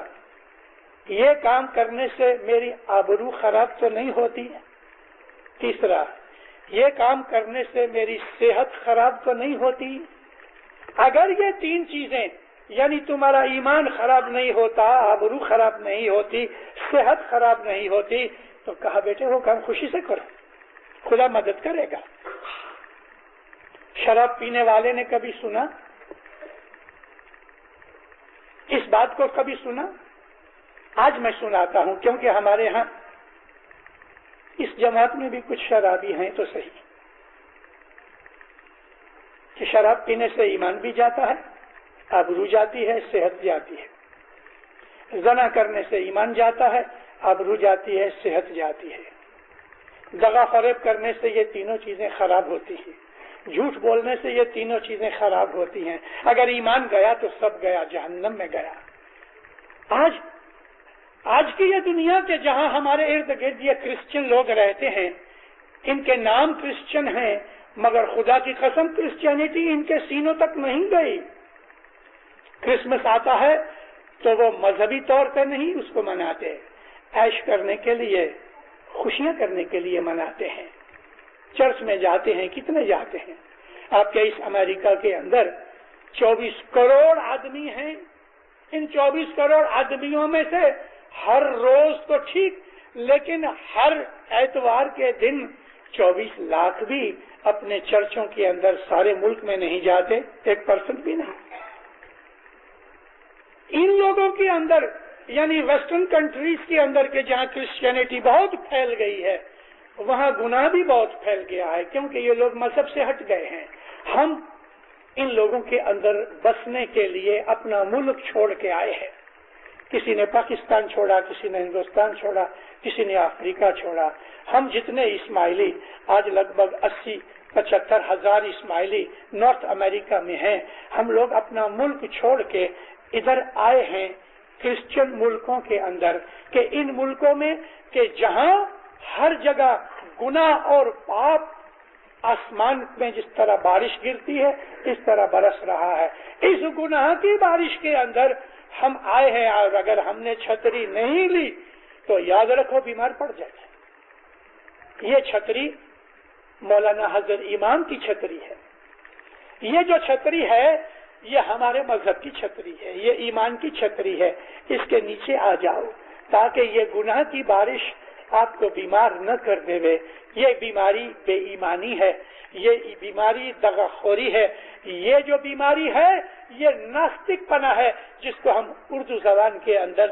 یہ کام کرنے سے میری آبرو خراب تو نہیں ہوتی، تیسرا یہ کام کرنے سے میری صحت خراب تو نہیں ہوتی۔ اگر یہ 3 چیزیں یعنی تمہارا ایمان خراب نہیں ہوتا، آبرو خراب نہیں ہوتی، صحت خراب نہیں ہوتی، تو کہا بیٹے وہ کام خوشی سے کرو، خدا مدد کرے گا۔ شراب پینے والے نے کبھی سنا اس بات کو؟ کبھی سنا؟ آج میں سناتا ہوں، کیونکہ ہمارے ہاں اس جماعت میں بھی کچھ شرابی ہیں تو صحیح کہ شراب پینے سے ایمان بھی جاتا ہے، آبرو جاتی ہے، صحت جاتی ہے۔ زنا کرنے سے ایمان جاتا ہے، آبرو جاتی ہے، صحت جاتی ہے۔ دغا فریب کرنے سے یہ تینوں چیزیں خراب ہوتی ہیں، جھوٹ بولنے سے یہ تینوں چیزیں خراب ہوتی ہیں۔ اگر ایمان گیا تو سب گیا، جہنم میں گیا۔ آج کی یہ دنیا کے جہاں ہمارے ارد گرد یہ کرسچن لوگ رہتے ہیں، ان کے نام کرسچن ہیں مگر خدا کی قسم کرسچینٹی ان کے سینوں تک نہیں گئی۔ کرسمس آتا ہے تو وہ مذہبی طور پہ نہیں اس کو مناتے، عیش کرنے کے لیے، خوشیاں کرنے کے لیے مناتے ہیں۔ چرچ میں جاتے ہیں، کتنے جاتے ہیں؟ آپ کے اس امریکہ کے اندر 24 کروڑ آدمی ہیں، ان 24 کروڑ آدمیوں میں سے ہر روز تو ٹھیک، لیکن ہر اتوار کے دن 24 لاکھ بھی اپنے چرچوں کے اندر سارے ملک میں نہیں جاتے، 1% بھی نہیں۔ ان لوگوں کے اندر یعنی ویسٹرن کنٹریز کے اندر کے جہاں کرسچینٹی بہت پھیل گئی ہے، وہاں گناہ بھی بہت پھیل گیا ہے، کیونکہ یہ لوگ مذہب سے ہٹ گئے ہیں۔ ہم ان لوگوں کے اندر بسنے کے لیے اپنا ملک چھوڑ کے آئے ہیں۔ کسی نے پاکستان چھوڑا، کسی نے ہندوستان چھوڑا، کسی نے افریقہ چھوڑا۔ ہم جتنے اسماعیلی آج لگ بھگ 80-75 ہزار اسماعیلی نارتھ امریکہ میں ہیں، ہم لوگ اپنا ملک چھوڑ کے ادھر آئے ہیں کرسچن ملکوں کے اندر، کہ ان ملکوں میں کہ جہاں ہر جگہ گناہ اور پاپ آسمان میں جس طرح بارش گرتی ہے اس طرح برس رہا ہے، اس گناہ کی بارش کے اندر ہم آئے ہیں، اور اگر ہم نے چھتری نہیں لی تو یاد رکھو بیمار پڑ جائے گا۔ یہ چھتری مولانا حضرت امام کی چھتری ہے، یہ جو چھتری ہے یہ ہمارے مذہب کی چھتری ہے، یہ ایمان کی چھتری ہے۔ اس کے نیچے آ جاؤ تاکہ یہ گناہ کی بارش آپ کو بیمار نہ کر دے۔ یہ بیماری بے ایمانی ہے، یہ بیماری دغاخوری ہے، یہ جو بیماری ہے یہ ناستک پنا ہے، جس کو ہم اردو زبان کے اندر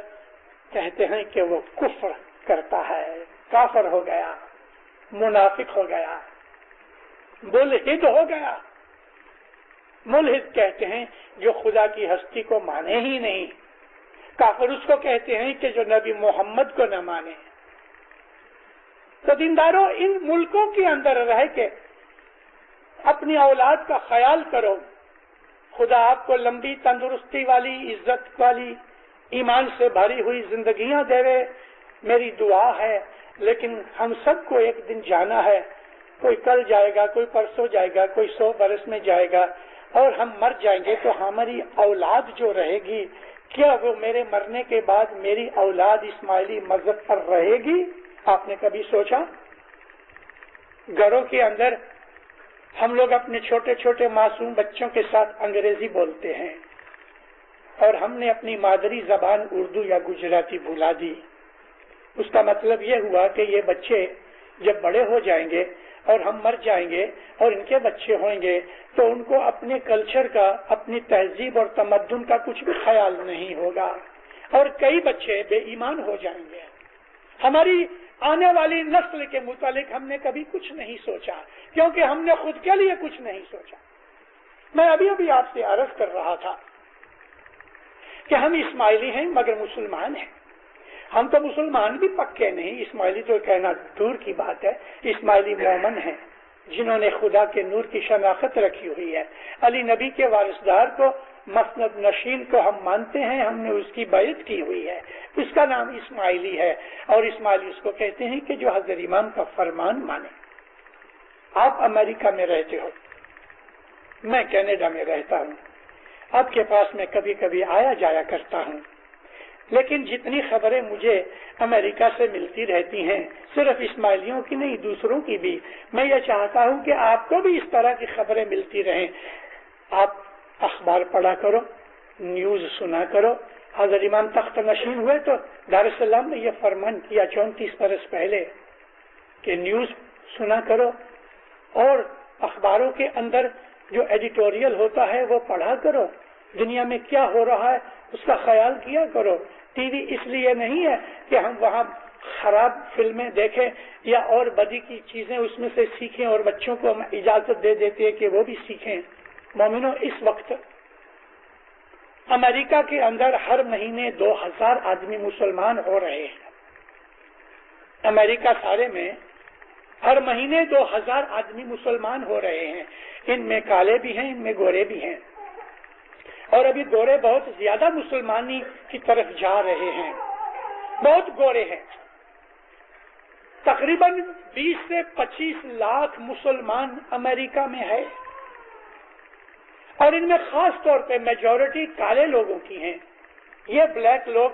کہتے ہیں کہ وہ کفر کرتا ہے، کافر ہو گیا، منافق ہو گیا، ملحد ہو گیا۔ ملحد کہتے ہیں جو خدا کی ہستی کو مانے ہی نہیں، کافر اس کو کہتے ہیں کہ جو نبی محمد کو نہ مانے۔ تو دینداروں، ان ملکوں کے اندر رہ کے اپنی اولاد کا خیال کرو، خدا آپ کو لمبی تندرستی والی، عزت والی، ایمان سے بھری ہوئی زندگیاں دے، میری دعا ہے۔ لیکن ہم سب کو ایک دن جانا ہے، کوئی کل جائے گا، کوئی پرسوں جائے گا، کوئی 100 برس میں جائے گا، اور ہم مر جائیں گے تو ہماری اولاد جو رہے گی، کیا وہ میرے مرنے کے بعد میری اولاد اسماعیلی مذہب پر رہے گی؟ آپ نے کبھی سوچا؟ گھروں کے اندر ہم لوگ اپنے چھوٹے چھوٹے معصوم بچوں کے ساتھ انگریزی بولتے ہیں، اور ہم نے اپنی مادری زبان اردو یا گجراتی بھلا دی۔ اس کا مطلب یہ ہوا کہ یہ بچے جب بڑے ہو جائیں گے اور ہم مر جائیں گے اور ان کے بچے ہوئیں گے تو ان کو اپنے کلچر کا، اپنی تہذیب اور تمدن کا کچھ بھی خیال نہیں ہوگا، اور کئی بچے بے ایمان ہو جائیں گے۔ ہماری آنے والی نسل کے متعلق ہم نے کبھی کچھ نہیں سوچا، کیونکہ ہم نے خود کے لیے کچھ نہیں سوچا۔ میں ابھی آپ سے عرض کر رہا تھا کہ ہم اسماعیلی ہیں مگر مسلمان ہیں۔ ہم تو مسلمان بھی پکے نہیں، اسماعیلی تو کہنا دور کی بات ہے۔ اسماعیلی مومن ہیں جنہوں نے خدا کے نور کی شناخت رکھی ہوئی ہے۔ علی نبی کے وارثدار کو، مسند نشین کو ہم مانتے ہیں، ہم نے اس کی بیعت کی ہوئی ہے، اس کا نام اسماعیلی ہے، اور اسماعیلی اس کو کہتے ہیں کہ جو حضرت امام کا فرمان مانے۔ آپ امریکہ میں رہتے ہو، میں کینیڈا میں رہتا ہوں، آپ کے پاس میں کبھی کبھی آیا جایا کرتا ہوں، لیکن جتنی خبریں مجھے امریکہ سے ملتی رہتی ہیں، صرف اسماعیلیوں کی نہیں دوسروں کی بھی، میں یہ چاہتا ہوں کہ آپ کو بھی اس طرح کی خبریں ملتی رہیں۔ آپ اخبار پڑھا کرو، نیوز سنا کرو۔ حضرت امام تخت نشین ہوئے تو دار السلام نے یہ فرمان کیا 34 برس پہلے کہ نیوز سنا کرو، اور اخباروں کے اندر جو ایڈیٹوریل ہوتا ہے وہ پڑھا کرو، دنیا میں کیا ہو رہا ہے اس کا خیال کیا کرو۔ ٹی وی اس لیے نہیں ہے کہ ہم وہاں خراب فلمیں دیکھیں یا اور بدی کی چیزیں اس میں سے سیکھیں، اور بچوں کو ہم اجازت دے دیتے ہیں کہ وہ بھی سیکھیں۔ مومنوں، اس وقت امریکہ کے اندر ہر مہینے 2000 آدمی مسلمان ہو رہے ہیں۔ امریکہ سارے میں ہر مہینے 2000 آدمی مسلمان ہو رہے ہیں، ان میں کالے بھی ہیں، ان میں گورے بھی ہیں، اور ابھی گورے بہت زیادہ مسلمانی کی طرف جا رہے ہیں، بہت گورے ہیں۔ تقریباً 20 سے 25 لاکھ مسلمان امریکہ میں ہے، اور ان میں خاص طور پہ میجورٹی کالے لوگوں کی ہیں۔ یہ بلیک لوگ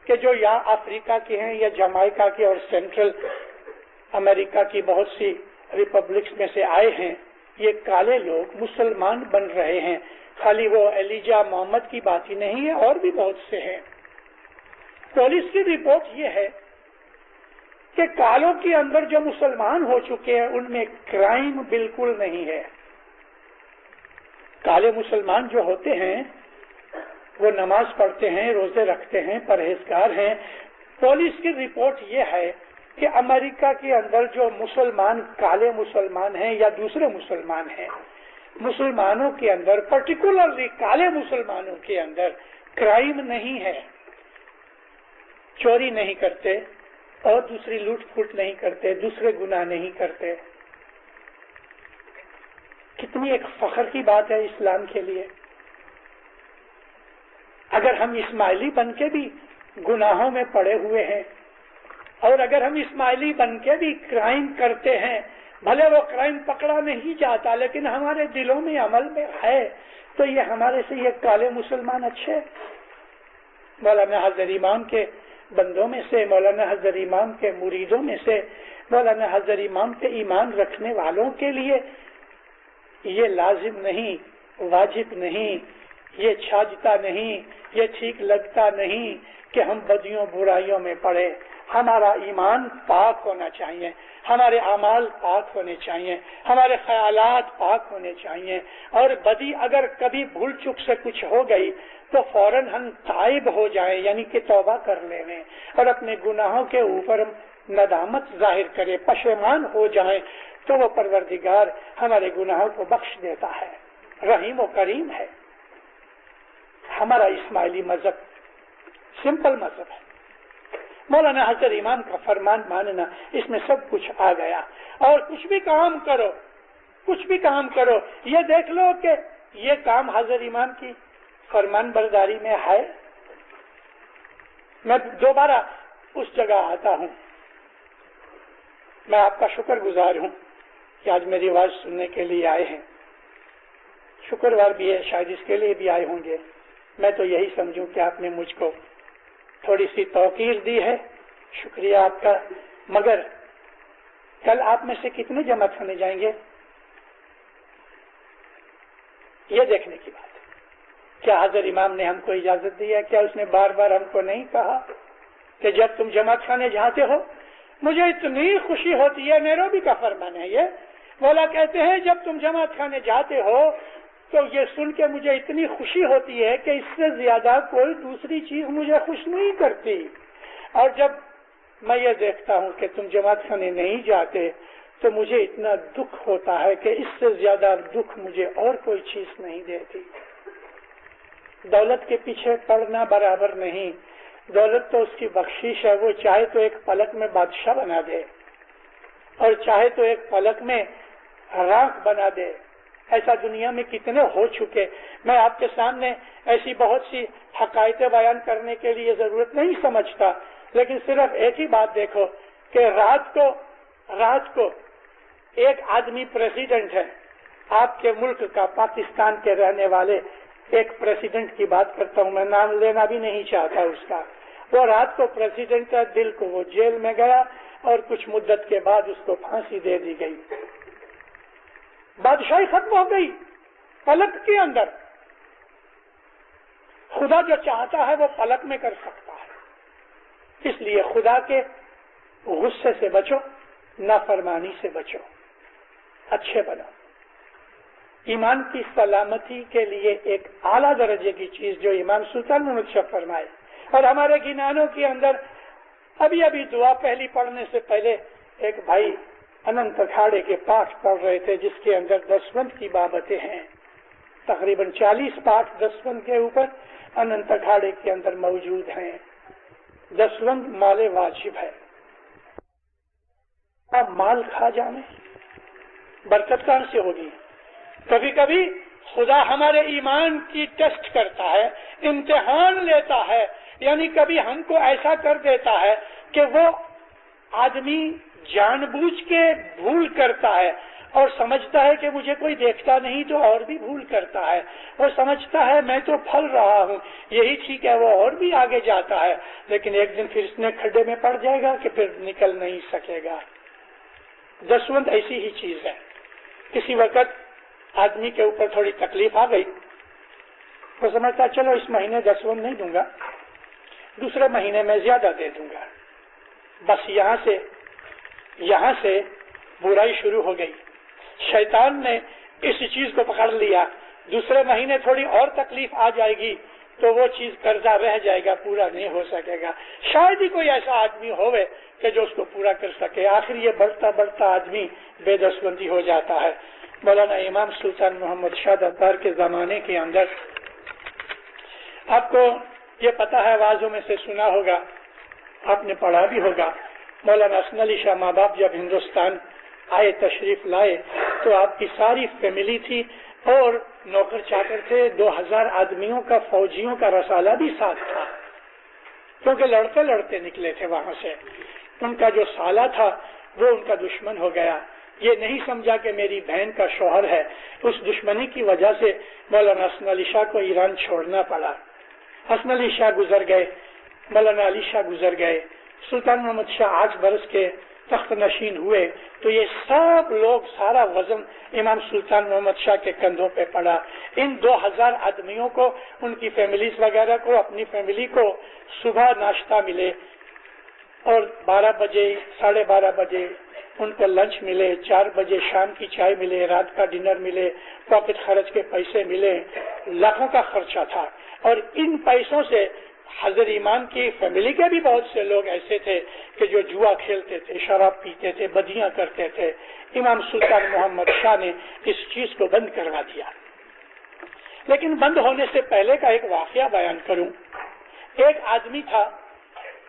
کہ جو یا افریقہ کے ہیں یا جمائکا کے اور سینٹرل امریکہ کی بہت سی ریپبلکس میں سے آئے ہیں، یہ کالے لوگ مسلمان بن رہے ہیں۔ خالی وہ ایلیجا محمد کی بات ہی نہیں ہے، اور بھی بہت سے ہیں۔ پولیس کی رپورٹ یہ ہے کہ کالوں کے اندر جو مسلمان ہو چکے ہیں ان میں کرائم بالکل نہیں ہے۔ کالے مسلمان جو ہوتے ہیں وہ نماز پڑھتے ہیں، روزے رکھتے ہیں، پرہیزگار ہیں۔ پولیس کی رپورٹ یہ ہے کہ امریکہ کے اندر جو مسلمان کالے مسلمان ہیں یا دوسرے مسلمان ہیں، مسلمانوں کے اندر پرٹیکولرلی کالے مسلمانوں کے اندر کرائم نہیں ہے، چوری نہیں کرتے اور دوسری لوٹ پھوٹ نہیں کرتے، دوسرے گناہ نہیں کرتے۔ کتنی ایک فخر کی بات ہے اسلام کے لیے۔ اگر ہم اسماعیلی بن کے بھی گناہوں میں پڑے ہوئے ہیں، اور اگر ہم اسماعیلی بن کے بھی کرائم کرتے ہیں، بھلے وہ کرائم پکڑا نہیں جاتا لیکن ہمارے دلوں میں عمل میں ہے، تو یہ ہمارے سے یہ کالے مسلمان اچھے۔ مولانا حضرت امام کے بندوں میں سے، مولانا حضرت امام کے مریدوں میں سے، مولانا حضرت امام کے ایمان رکھنے والوں کے لیے یہ لازم نہیں، واجب نہیں، یہ چھاجتا نہیں، یہ ٹھیک لگتا نہیں کہ ہم بدیوں برائیوں میں پڑے۔ ہمارا ایمان پاک ہونا چاہیے، ہمارے اعمال پاک ہونے چاہیے، ہمارے خیالات پاک ہونے چاہیے، اور بدی اگر کبھی بھول چک سے کچھ ہو گئی تو فوراً ہم تائب ہو جائیں، یعنی کہ توبہ کر لیں اور اپنے گناہوں کے اوپر ندامت ظاہر کریں، پشیمان ہو جائیں، تو وہ پروردگار ہمارے گناہوں کو بخش دیتا ہے، رحیم و کریم ہے۔ ہمارا اسماعیلی مذہب سمپل مذہب ہے۔ مولانا حضرت امام کا فرمان ماننا، اس میں سب کچھ آ گیا۔ اور کچھ بھی کام کرو، کچھ بھی کام کرو، یہ دیکھ لو کہ یہ کام حضرت امام کی فرمان برداری میں ہے۔ میں دوبارہ اس جگہ آتا ہوں، میں آپ کا شکر گزار ہوں کہ آج میری آواز سننے کے لیے آئے ہیں۔ شکروار بھی ہے، شاید اس کے لیے بھی آئے ہوں گے۔ میں تو یہی سمجھوں کہ آپ نے مجھ کو تھوڑی سی توقیر دی ہے، شکریہ آپ کا۔ مگر کل آپ میں سے کتنے جماعت ہونے جائیں گے، یہ دیکھنے کی بات ہے۔ کیا حضرت امام نے ہم کو اجازت دی ہے؟ کیا اس نے بار بار ہم کو نہیں کہا کہ جب تم جماعت خانے جاتے ہو مجھے اتنی خوشی ہوتی ہے، نیروبی کا فرمان ہے یہ، مولا کہتے ہیں جب تم جماعت خانے جاتے ہو تو یہ سن کے مجھے اتنی خوشی ہوتی ہے کہ اس سے زیادہ کوئی دوسری چیز مجھے خوش نہیں کرتی، اور جب میں یہ دیکھتا ہوں کہ تم جماعت خانے نہیں جاتے تو مجھے اتنا دکھ ہوتا ہے کہ اس سے زیادہ دکھ مجھے اور کوئی چیز نہیں دیتی۔ دولت کے پیچھے پڑنا برابر نہیں، دولت تو اس کی بخشش ہے، وہ چاہے تو ایک پلک میں بادشاہ بنا دے اور چاہے تو ایک پلک میں راکھ بنا دے۔ ایسا دنیا میں کتنے ہو چکے۔ میں آپ کے سامنے ایسی بہت سی حقائق بیان کرنے کے لیے ضرورت نہیں سمجھتا، لیکن صرف ایک ہی بات دیکھو کہ رات کو ایک آدمی پریزیڈنٹ ہے آپ کے ملک کا، پاکستان کے رہنے والے ایک پریزیڈنٹ کی بات کرتا ہوں، میں نام لینا بھی نہیں چاہتا اس کا، وہ رات کو پریزیڈنٹ ہے، دل کو وہ جیل میں گیا اور کچھ مدت کے بعد اس کو پھانسی دے دی گئی، بادشاہی ختم ہو گئی پلک کے اندر۔ خدا جو چاہتا ہے وہ پلک میں کر سکتا ہے، اس لیے خدا کے غصے سے بچو، نافرمانی سے بچو، اچھے بنو۔ ایمان کی سلامتی کے لیے ایک اعلیٰ درجے کی چیز جو امام سلطان محمد شاہ فرمائے، اور ہمارے گنانوں کے اندر ابھی دعا پہلی پڑھنے سے پہلے ایک بھائی اننت اکھاڑے کے پاٹھ پڑھ رہے تھے جس کے اندر دسوند کی بابتیں ہیں، تقریباً 40 پاٹھ دسوند کے اوپر اننت اکھاڑے کے اندر موجود ہیں۔ دسوند مال واجب ہے، اب مال کھا جانے برکت کہاں سے ہوگی؟ کبھی کبھی خدا ہمارے ایمان کی ٹیسٹ کرتا ہے، امتحان لیتا ہے، یعنی کبھی ہم کو ایسا کر دیتا ہے کہ وہ آدمی جان بوجھ کے بھول کرتا ہے اور سمجھتا ہے کہ مجھے کوئی دیکھتا نہیں تو اور بھی بھول کرتا ہے، اور سمجھتا ہے میں تو پھل رہا ہوں یہی ٹھیک ہے، وہ اور بھی آگے جاتا ہے، لیکن ایک دن پھر اس نے کھڈے میں پڑ جائے گا کہ پھر نکل نہیں سکے گا۔ دسوند ایسی ہی چیز ہے، کسی وقت آدمی کے اوپر تھوڑی تکلیف آ گئی، وہ سمجھتا چلو اس مہینے دسوند نہیں دوں گا، دوسرے مہینے میں زیادہ دے دوں گا، بس یہاں سے برائی شروع ہو گئی، شیطان نے اس چیز کو پکڑ لیا، دوسرے مہینے تھوڑی اور تکلیف آ جائے گی تو وہ چیز قرضہ رہ جائے گا، پورا نہیں ہو سکے گا، شاید ہی کوئی ایسا آدمی ہوئے کہ جو اس کو پورا کر سکے، آخر یہ بڑھتا آدمی بے دسوندی ہو جاتا ہے۔ مولانا امام سلطان محمد شاہ دبار کے زمانے کے اندر آپ کو یہ پتا ہے، آوازوں میں سے سنا ہوگا، آپ نے پڑھا بھی ہوگا، مولانا حسن علی شاہ ماں باپ جب ہندوستان آئے، تشریف لائے تو آپ کی ساری فیملی تھی اور نوکر چاکر تھے، 2000 آدمیوں کا، فوجیوں کا رسالہ بھی ساتھ تھا، کیونکہ لڑتے نکلے تھے وہاں سے۔ ان کا جو سالہ تھا وہ ان کا دشمن ہو گیا، یہ نہیں سمجھا کہ میری بہن کا شوہر ہے، اس دشمنی کی وجہ سے مولانا حسن علی شاہ کو ایران چھوڑنا پڑا۔ حسن علی شاہ گزر گئے، مولانا علی شاہ گزر گئے، سلطان محمد شاہ 8 برس کے تخت نشین ہوئے تو یہ سب لوگ، سارا وزن امام سلطان محمد شاہ کے کندھوں پہ پڑا۔ ان 2000 آدمیوں کو، ان کی فیملیز وغیرہ کو، اپنی فیملی کو صبح ناشتہ ملے اور 12 بجے، 12:30 بجے ان کو لنچ ملے، 4 بجے شام کی چائے ملے، رات کا ڈنر ملے، پاکٹ خرچ کے پیسے ملے، لاکھوں کا خرچہ تھا۔ اور ان پیسوں سے حضرت ایمان کی فیملی کے بھی بہت سے لوگ ایسے تھے کہ جو جوا کھیلتے تھے، شراب پیتے تھے، بدیاں کرتے تھے۔ امام سلطان محمد شاہ نے اس چیز کو بند کروا دیا۔ لیکن بند ہونے سے پہلے کا ایک واقعہ بیان کروں۔ ایک آدمی تھا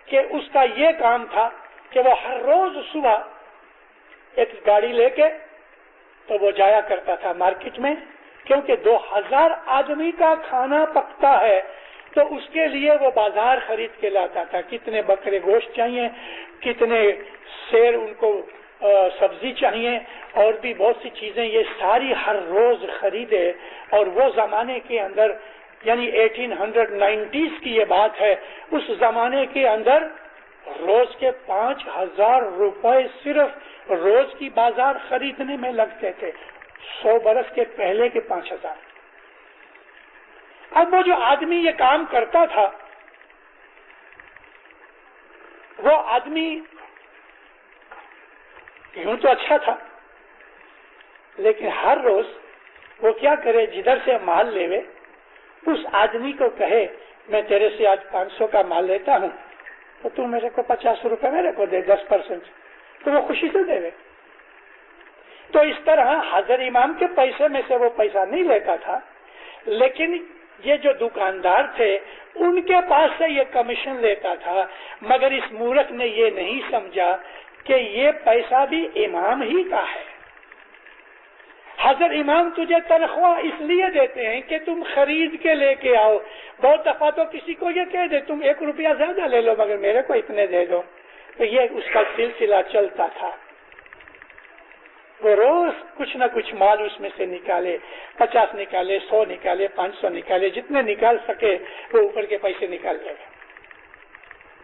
کہ اس کا یہ کام تھا کہ وہ ہر روز صبح ایک گاڑی لے کے تو وہ جایا کرتا تھا مارکیٹ میں، کیونکہ 2000 آدمی کا کھانا پکتا ہے تو اس کے لیے وہ بازار خرید کے لاتا تھا، کتنے بکرے گوشت چاہیے، کتنے سیر ان کو سبزی چاہیے، اور بھی بہت سی چیزیں، یہ ساری ہر روز خریدے۔ اور وہ زمانے کے اندر، یعنی 1890s کی یہ بات ہے، اس زمانے کے اندر روز کے 5000 روپے صرف روز کی بازار خریدنے میں لگتے تھے، 100 برس کے پہلے کے 5000۔ اب وہ جو آدمی یہ کام کرتا تھا، وہ آدمی یوں تو اچھا تھا، لیکن ہر روز وہ کیا کرے، جدھر سے مال لے اس آدمی کو کہے میں تیرے سے آج 500 کا مال لیتا ہوں تو تو میرے کو 50 روپے میرے کو دے 10%، تو وہ خوشی سے دے. تو اس طرح حضرت امام کے پیسے میں سے وہ پیسہ نہیں لیتا تھا، لیکن یہ جو دکاندار تھے ان کے پاس سے یہ کمیشن لیتا تھا. مگر اس مورخ نے یہ نہیں سمجھا کہ یہ پیسہ بھی امام ہی کا ہے. حضرت امام تجھے تنخواہ اس لیے دیتے ہیں کہ تم خرید کے لے کے آؤ. بہت دفعہ تو کسی کو یہ کہہ دے تم 1 روپیہ زیادہ لے لو مگر میرے کو اتنے دے دو. تو یہ اس کا سلسلہ چلتا تھا. وہ روز کچھ نہ کچھ مال اس میں سے نکالے، 50 نکالے، 100 نکالے، 500 نکالے، جتنے نکال سکے وہ اوپر کے پیسے نکال لے.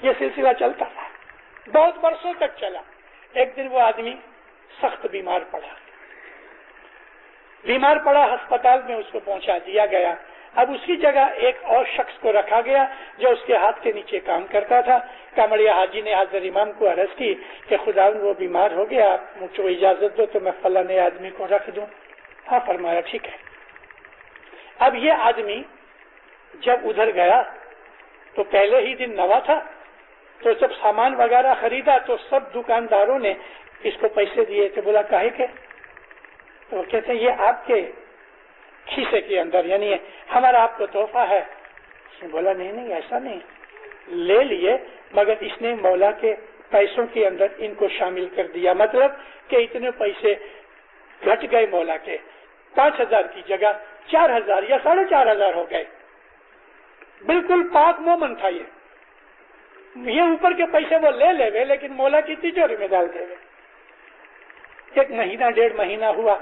یہ سلسلہ چلتا تھا، بہت برسوں تک چلا. ایک دن وہ آدمی سخت بیمار پڑا، ہسپتال میں اس کو پہنچا دیا گیا. اب اس کی جگہ ایک اور شخص کو رکھا گیا جو اس کے ہاتھ کے نیچے کام کرتا تھا. کامڑیا حاجی نے حضرت امام کو عرض کی کہ خداوند وہ بیمار ہو گیا، مجھے اجازت دو تو میں فلاں آدمی کو رکھ دوں. ہاں فرمایا ٹھیک ہے. اب یہ آدمی جب ادھر گیا تو پہلے ہی دن نوا تھا، تو جب سامان وغیرہ خریدا تو سب دکانداروں نے اس کو پیسے دیے تھے. بولا کاہے کے؟ تو وہ کہتے ہیں یہ آپ کے کھیسے کے اندر، یعنی ہمارا آپ کو تحفہ ہے. اس نے بولا نہیں ایسا نہیں، لے لیے مگر اس نے مولا کے پیسوں کے اندر ان کو شامل کر دیا. مطلب کہ اتنے پیسے گھٹ گئے مولا کے، 5000 کی جگہ 4000 یا 4500 ہو گئے. بالکل پاک مومن تھا. یہ اوپر کے پیسے وہ لے گئے لیکن مولا کی تجوری میں ڈال دے گئے. 1 مہینہ 1.5 مہینہ ہوا.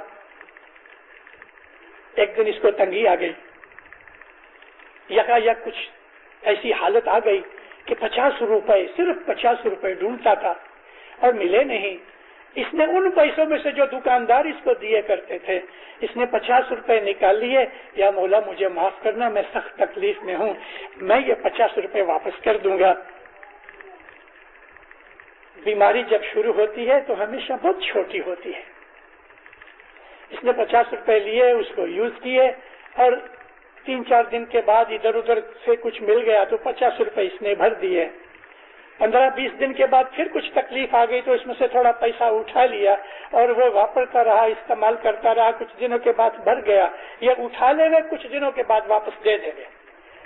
ایک دن اس کو تنگی آ گئی، یکایک کچھ ایسی حالت آ گئی کہ 50 روپے، صرف 50 روپے ڈھونڈتا تھا اور ملے نہیں. اس نے ان پیسوں میں سے جو دکاندار اس کو دیے کرتے تھے اس نے 50 روپے نکال لیے. یا مولا مجھے معاف کرنا، میں سخت تکلیف میں ہوں، میں یہ 50 روپے واپس کر دوں گا. بیماری جب شروع ہوتی ہے تو ہمیشہ بہت چھوٹی ہوتی ہے. اس نے 50 روپے لیے، اس کو یوز کیے اور 3-4 دن کے بعد ادھر ادھر سے کچھ مل گیا تو 50 روپے اس نے بھر دیے. 15-20 دن کے بعد پھر کچھ تکلیف آ گئی تو اس میں سے تھوڑا پیسہ اٹھا لیا اور وہ واپرتا رہا، استعمال کرتا رہا. کچھ دنوں کے بعد بھر گیا. یہ اٹھا لے گئے، کچھ دنوں کے بعد واپس دے دے گئے.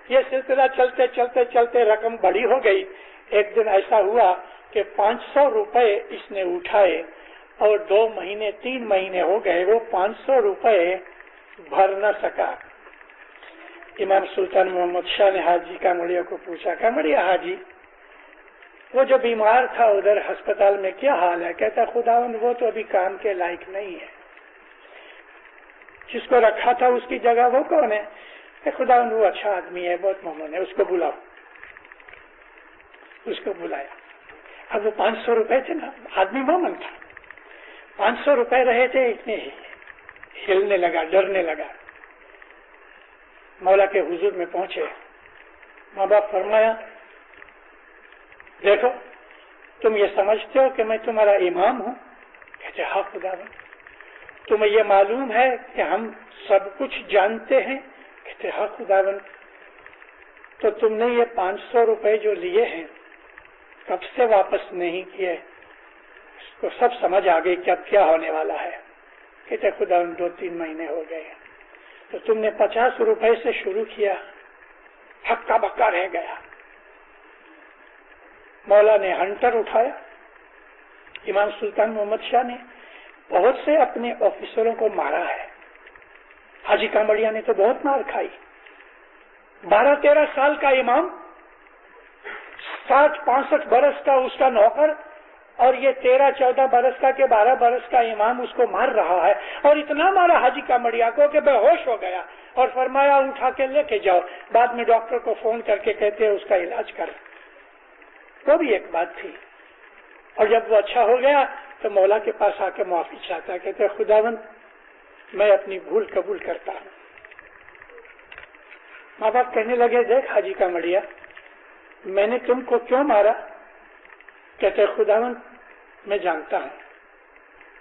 یہ سلسلہ چلتے چلتے چلتے رقم بڑی ہو گئی. ایک دن ایسا ہوا کہ 500 روپے اس نے اٹھائے اور 2 مہینے 3 مہینے ہو گئے وہ 500 روپے بھر نہ سکا. امام سلطان محمد شاہ نے حاجی کامڑیا کو پوچھا، کامڑیا حاجی وہ جو بیمار تھا ادھر ہسپتال میں کیا حال ہے؟ کہتا خداوند وہ تو ابھی کام کے لائق نہیں ہے. جس کو رکھا تھا اس کی جگہ وہ کون ہے؟ کہ خداوند وہ اچھا آدمی ہے، بہت مومن ہے، اس کو بلاؤ. اس کو بلایا. اب وہ 500 روپے تھے نا، آدمی مومن تھا، 500 روپے رہے تھے، اتنے ہلنے لگا، ڈرنے لگا. مولا کے حضور میں پہنچے. ماں باپ فرمایا دیکھو تم یہ سمجھتے ہو کہ میں تمہارا امام ہوں؟ کہتے ہاں خداوند. تمہیں یہ معلوم ہے کہ ہم سب کچھ جانتے ہیں؟ کہتے ہاں خداوند. تو تم نے یہ 500 روپے جو لیے ہیں کب سے واپس نہیں کیے؟ اس کو سب سمجھ آ گئی کہ اب کیا ہونے والا ہے. کہتے خداوند 2-3 مہینے ہو گئے. تو تم نے 50 روپے سے شروع کیا، ہکا بکا رہ گیا. مولا نے ہنٹر اٹھایا. امام سلطان محمد شاہ نے بہت سے اپنے آفیسروں کو مارا ہے. حاجی کامڑیا نے تو بہت مار کھائی. 12-13 سال کا امام، 60-65 برس کا اس کا نوکر، اور یہ 13-14 برس کا کہ 12 برس کا امام اس کو مار رہا ہے. اور اتنا مارا حاجی کامڑیا کو کہ بے ہوش ہو گیا اور فرمایا اٹھا کے لے کے جاؤ. بعد میں ڈاکٹر کو فون کر کے کہتے اس کا علاج کر. وہ بھی ایک بات تھی. اور جب وہ اچھا ہو گیا تو مولا کے پاس آ کے معافی چاہتا، کہتے خداوند میں اپنی بھول قبول کرتا ہوں. ماں باپ کہنے لگے دیکھ حاجی کامڑیا میں نے تم کو کیوں مارا؟ کہتے خداوند میں جانتا ہوں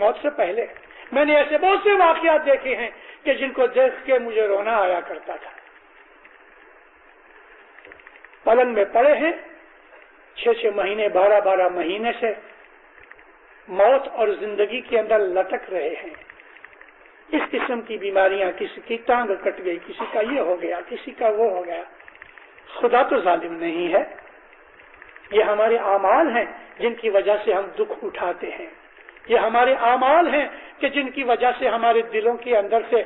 موت سے پہلے میں نے ایسے بہت سے واقعات دیکھے ہیں کہ جن کو دیکھ کے مجھے رونا آیا کرتا تھا. پلنگ میں پڑے ہیں 6 مہینے 12 مہینے سے موت اور زندگی کے اندر لٹک رہے ہیں. اس قسم کی بیماریاں، کسی کی ٹانگ کٹ گئی، کسی کا یہ ہو گیا، کسی کا وہ ہو گیا. خدا تو ظالم نہیں ہے، یہ ہمارے اعمال ہیں جن کی وجہ سے ہم دکھ اٹھاتے ہیں. یہ ہمارے اعمال ہیں کہ جن کی وجہ سے ہمارے دلوں کے اندر سے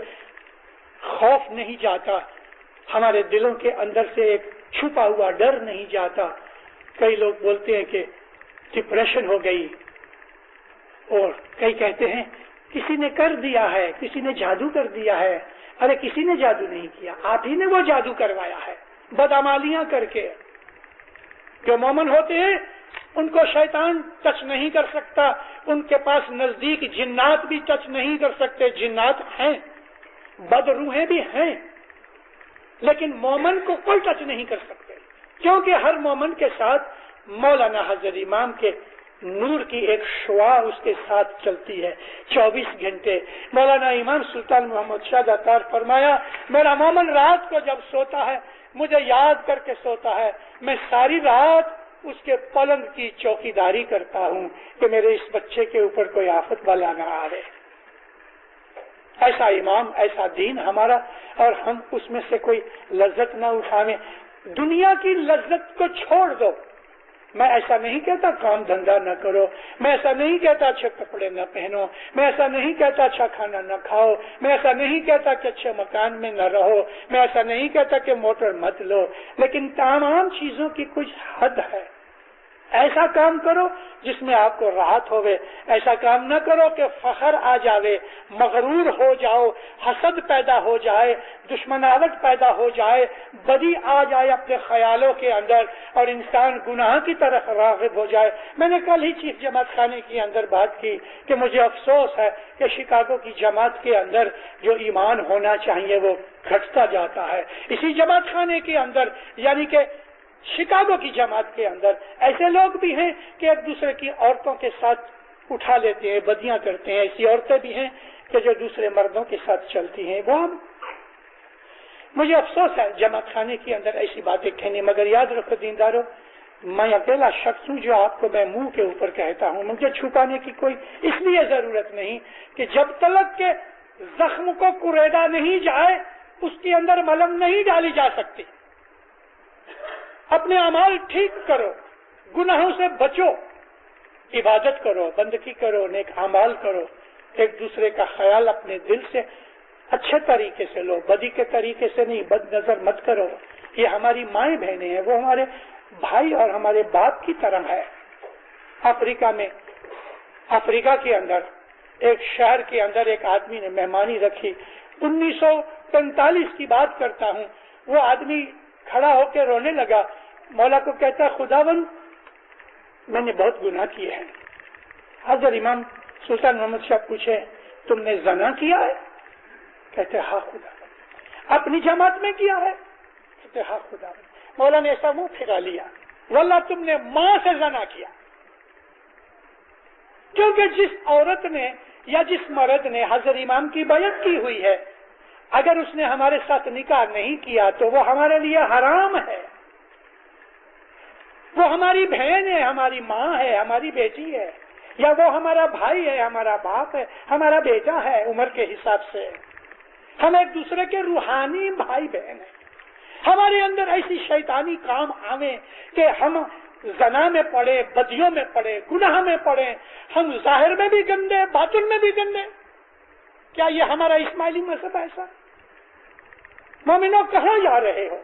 خوف نہیں جاتا، ہمارے دلوں کے اندر سے ایک چھپا ہوا ڈر نہیں جاتا. کئی لوگ بولتے ہیں کہ ڈپریشن ہو گئی، اور کئی کہتے ہیں کسی نے کر دیا ہے، کسی نے جادو کر دیا ہے. ارے کسی نے جادو نہیں کیا، آپ ہی نے وہ جادو کروایا ہے بدعمالیاں کر کے. جو مومن ہوتے ہیں ان کو شیطان ٹچ نہیں کر سکتا، ان کے پاس نزدیک جنات بھی ٹچ نہیں کر سکتے. جنات ہیں، بد روحیں بھی ہیں، لیکن مومن کو کوئی ٹچ نہیں کر سکتے، کیونکہ ہر مومن کے ساتھ مولانا حضرت امام کے نور کی ایک شعاع اس کے ساتھ چلتی ہے 24 گھنٹے. مولانا امام سلطان محمد شاہ داتار فرمایا، میرا مومن رات کو جب سوتا ہے مجھے یاد کر کے سوتا ہے، میں ساری رات اس کے پلنگ کی چوکیداری کرتا ہوں کہ میرے اس بچے کے اوپر کوئی آفت والا نہ آئے. ایسا امام، ایسا دین ہمارا، اور ہم اس میں سے کوئی لذت نہ اٹھاویں. دنیا کی لذت کو چھوڑ دو. میں ایسا نہیں کہتا کام دھندا نہ کرو، میں ایسا نہیں کہتا اچھے کپڑے نہ پہنو، میں ایسا نہیں کہتا اچھا کھانا نہ کھاؤ، میں ایسا نہیں کہتا کہ اچھے مکان میں نہ رہو، میں ایسا نہیں کہتا کہ موٹر مت لو، لیکن تمام چیزوں کی کچھ حد ہے. ایسا کام کرو جس میں آپ کو راحت ہوئے. ایسا کام نہ کرو کہ فخر آ جاوے، مغرور ہو جاؤ، حسد پیدا ہو جائے، دشمناوٹ پیدا ہو جائے، بدی آ جائے اپنے خیالوں کے اندر، اور انسان گناہ کی طرف راغب ہو جائے. میں نے کل ہی چیف جماعت خانے کے اندر بات کی کہ مجھے افسوس ہے کہ شکاگو کی جماعت کے اندر جو ایمان ہونا چاہیے وہ گھٹتا جاتا ہے. اسی جماعت خانے کے اندر، یعنی کہ شکاگو کی جماعت کے اندر ایسے لوگ بھی ہیں کہ ایک دوسرے کی عورتوں کے ساتھ اٹھا لیتے ہیں، بدیاں کرتے ہیں. ایسی عورتیں بھی ہیں کہ جو دوسرے مردوں کے ساتھ چلتی ہیں. وہ مجھے افسوس ہے جماعت خانے کے اندر ایسی باتیں کہنے. مگر یاد رکھو دیندارو، میں اکیلا شخص ہوں جو آپ کو میں منہ کے اوپر کہتا ہوں. مجھے چھپانے کی کوئی اس لیے ضرورت نہیں کہ جب تلک کے زخم کو کریدا نہیں جائے اس کے اندر ملم نہیں ڈالی جا سکتی. اپنے اعمال ٹھیک کرو، گناہوں سے بچو، عبادت کرو، بندگی کرو، نیک اعمال کرو. ایک دوسرے کا خیال اپنے دل سے اچھے طریقے سے لو، بدی کے طریقے سے نہیں. بد نظر مت کرو. یہ ہماری مائیں بہنیں ہیں، وہ ہمارے بھائی اور ہمارے باپ کی طرح ہے. افریقہ کے اندر ایک شہر کے اندر ایک آدمی نے مہمانی رکھی. 1945 کی بات کرتا ہوں. وہ آدمی کھڑا ہو کے رونے لگا. مولا کو کہتا، خداوند میں نے بہت گناہ کیے ہیں. حضرت امام سلطان محمد شاہ پوچھے، تم نے زنا کیا ہے؟ کہتے ہاں خدا. اپنی جماعت میں کیا ہے؟ کہتے ہاں خدا. مولا نے ایسا منہ پھرا لیا، واللہ تم نے ماں سے زنا کیا. کیونکہ جس عورت نے یا جس مرد نے حضرت امام کی بیعت کی ہوئی ہے، اگر اس نے ہمارے ساتھ نکاح نہیں کیا تو وہ ہمارے لیے حرام ہے. وہ ہماری بہن ہے، ہماری ماں ہے، ہماری بیٹی ہے، یا وہ ہمارا بھائی ہے، ہمارا باپ ہے، ہمارا بیٹا ہے. عمر کے حساب سے ہم ایک دوسرے کے روحانی بھائی بہن ہیں. ہمارے اندر ایسی شیطانی کام آوے کہ ہم زنا میں پڑے، بدیوں میں پڑے، گناہ میں پڑے، ہم ظاہر میں بھی گندے، باطن میں بھی گندے. کیا یہ ہمارا اسماعیلی مذہب ایسا؟ مومنوں کہاں جا رہے ہو؟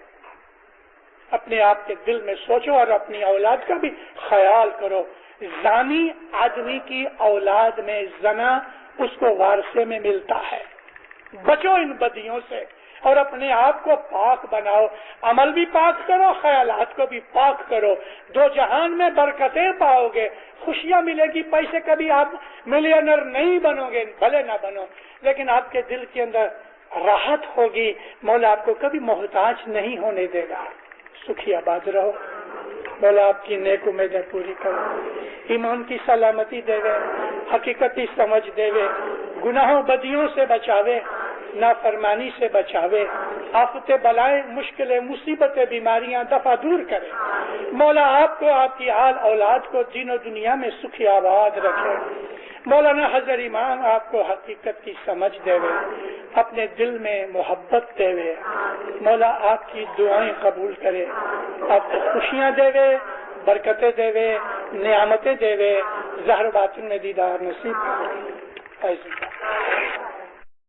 اپنے آپ کے دل میں سوچو اور اپنی اولاد کا بھی خیال کرو. زانی آدمی کی اولاد میں زنا اس کو وارثے میں ملتا ہے. بچو ان بدیوں سے اور اپنے آپ کو پاک بناؤ. عمل بھی پاک کرو، خیالات کو بھی پاک کرو. دو جہان میں برکتیں پاؤ گے، خوشیاں ملے گی. پیسے کبھی آپ ملینر نہیں بنو گے، بھلے نہ بنو، لیکن آپ کے دل کے اندر راحت ہوگی. مولا آپ کو کبھی محتاج نہیں ہونے دے گا. سکھی آباد رہو. مولا آپ کی نیک امیدیں پوری کرو، ایمان کی سلامتی دے وے، حقیقتی سمجھ دے وے، گناہوں بدیوں سے بچاوے، نافرمانی سے بچاوے، آفت بلائیں مشکلیں مصیبتیں بیماریاں دفع دور کرے۔ مولا آپ کو، آپ کی آل اولاد کو دین و دنیا میں سکھی آباد رکھے۔ مولانا حضر امام آپ کو حقیقت کی سمجھ دے وے، اپنے دل میں محبت دے وے۔ مولا آپ کی دعائیں قبول کرے، آپ کو خوشیاں دے وے، برکتیں دے وے، نعمتیں دے وے، ظاہر باطن میں دیدار نصیب کرے۔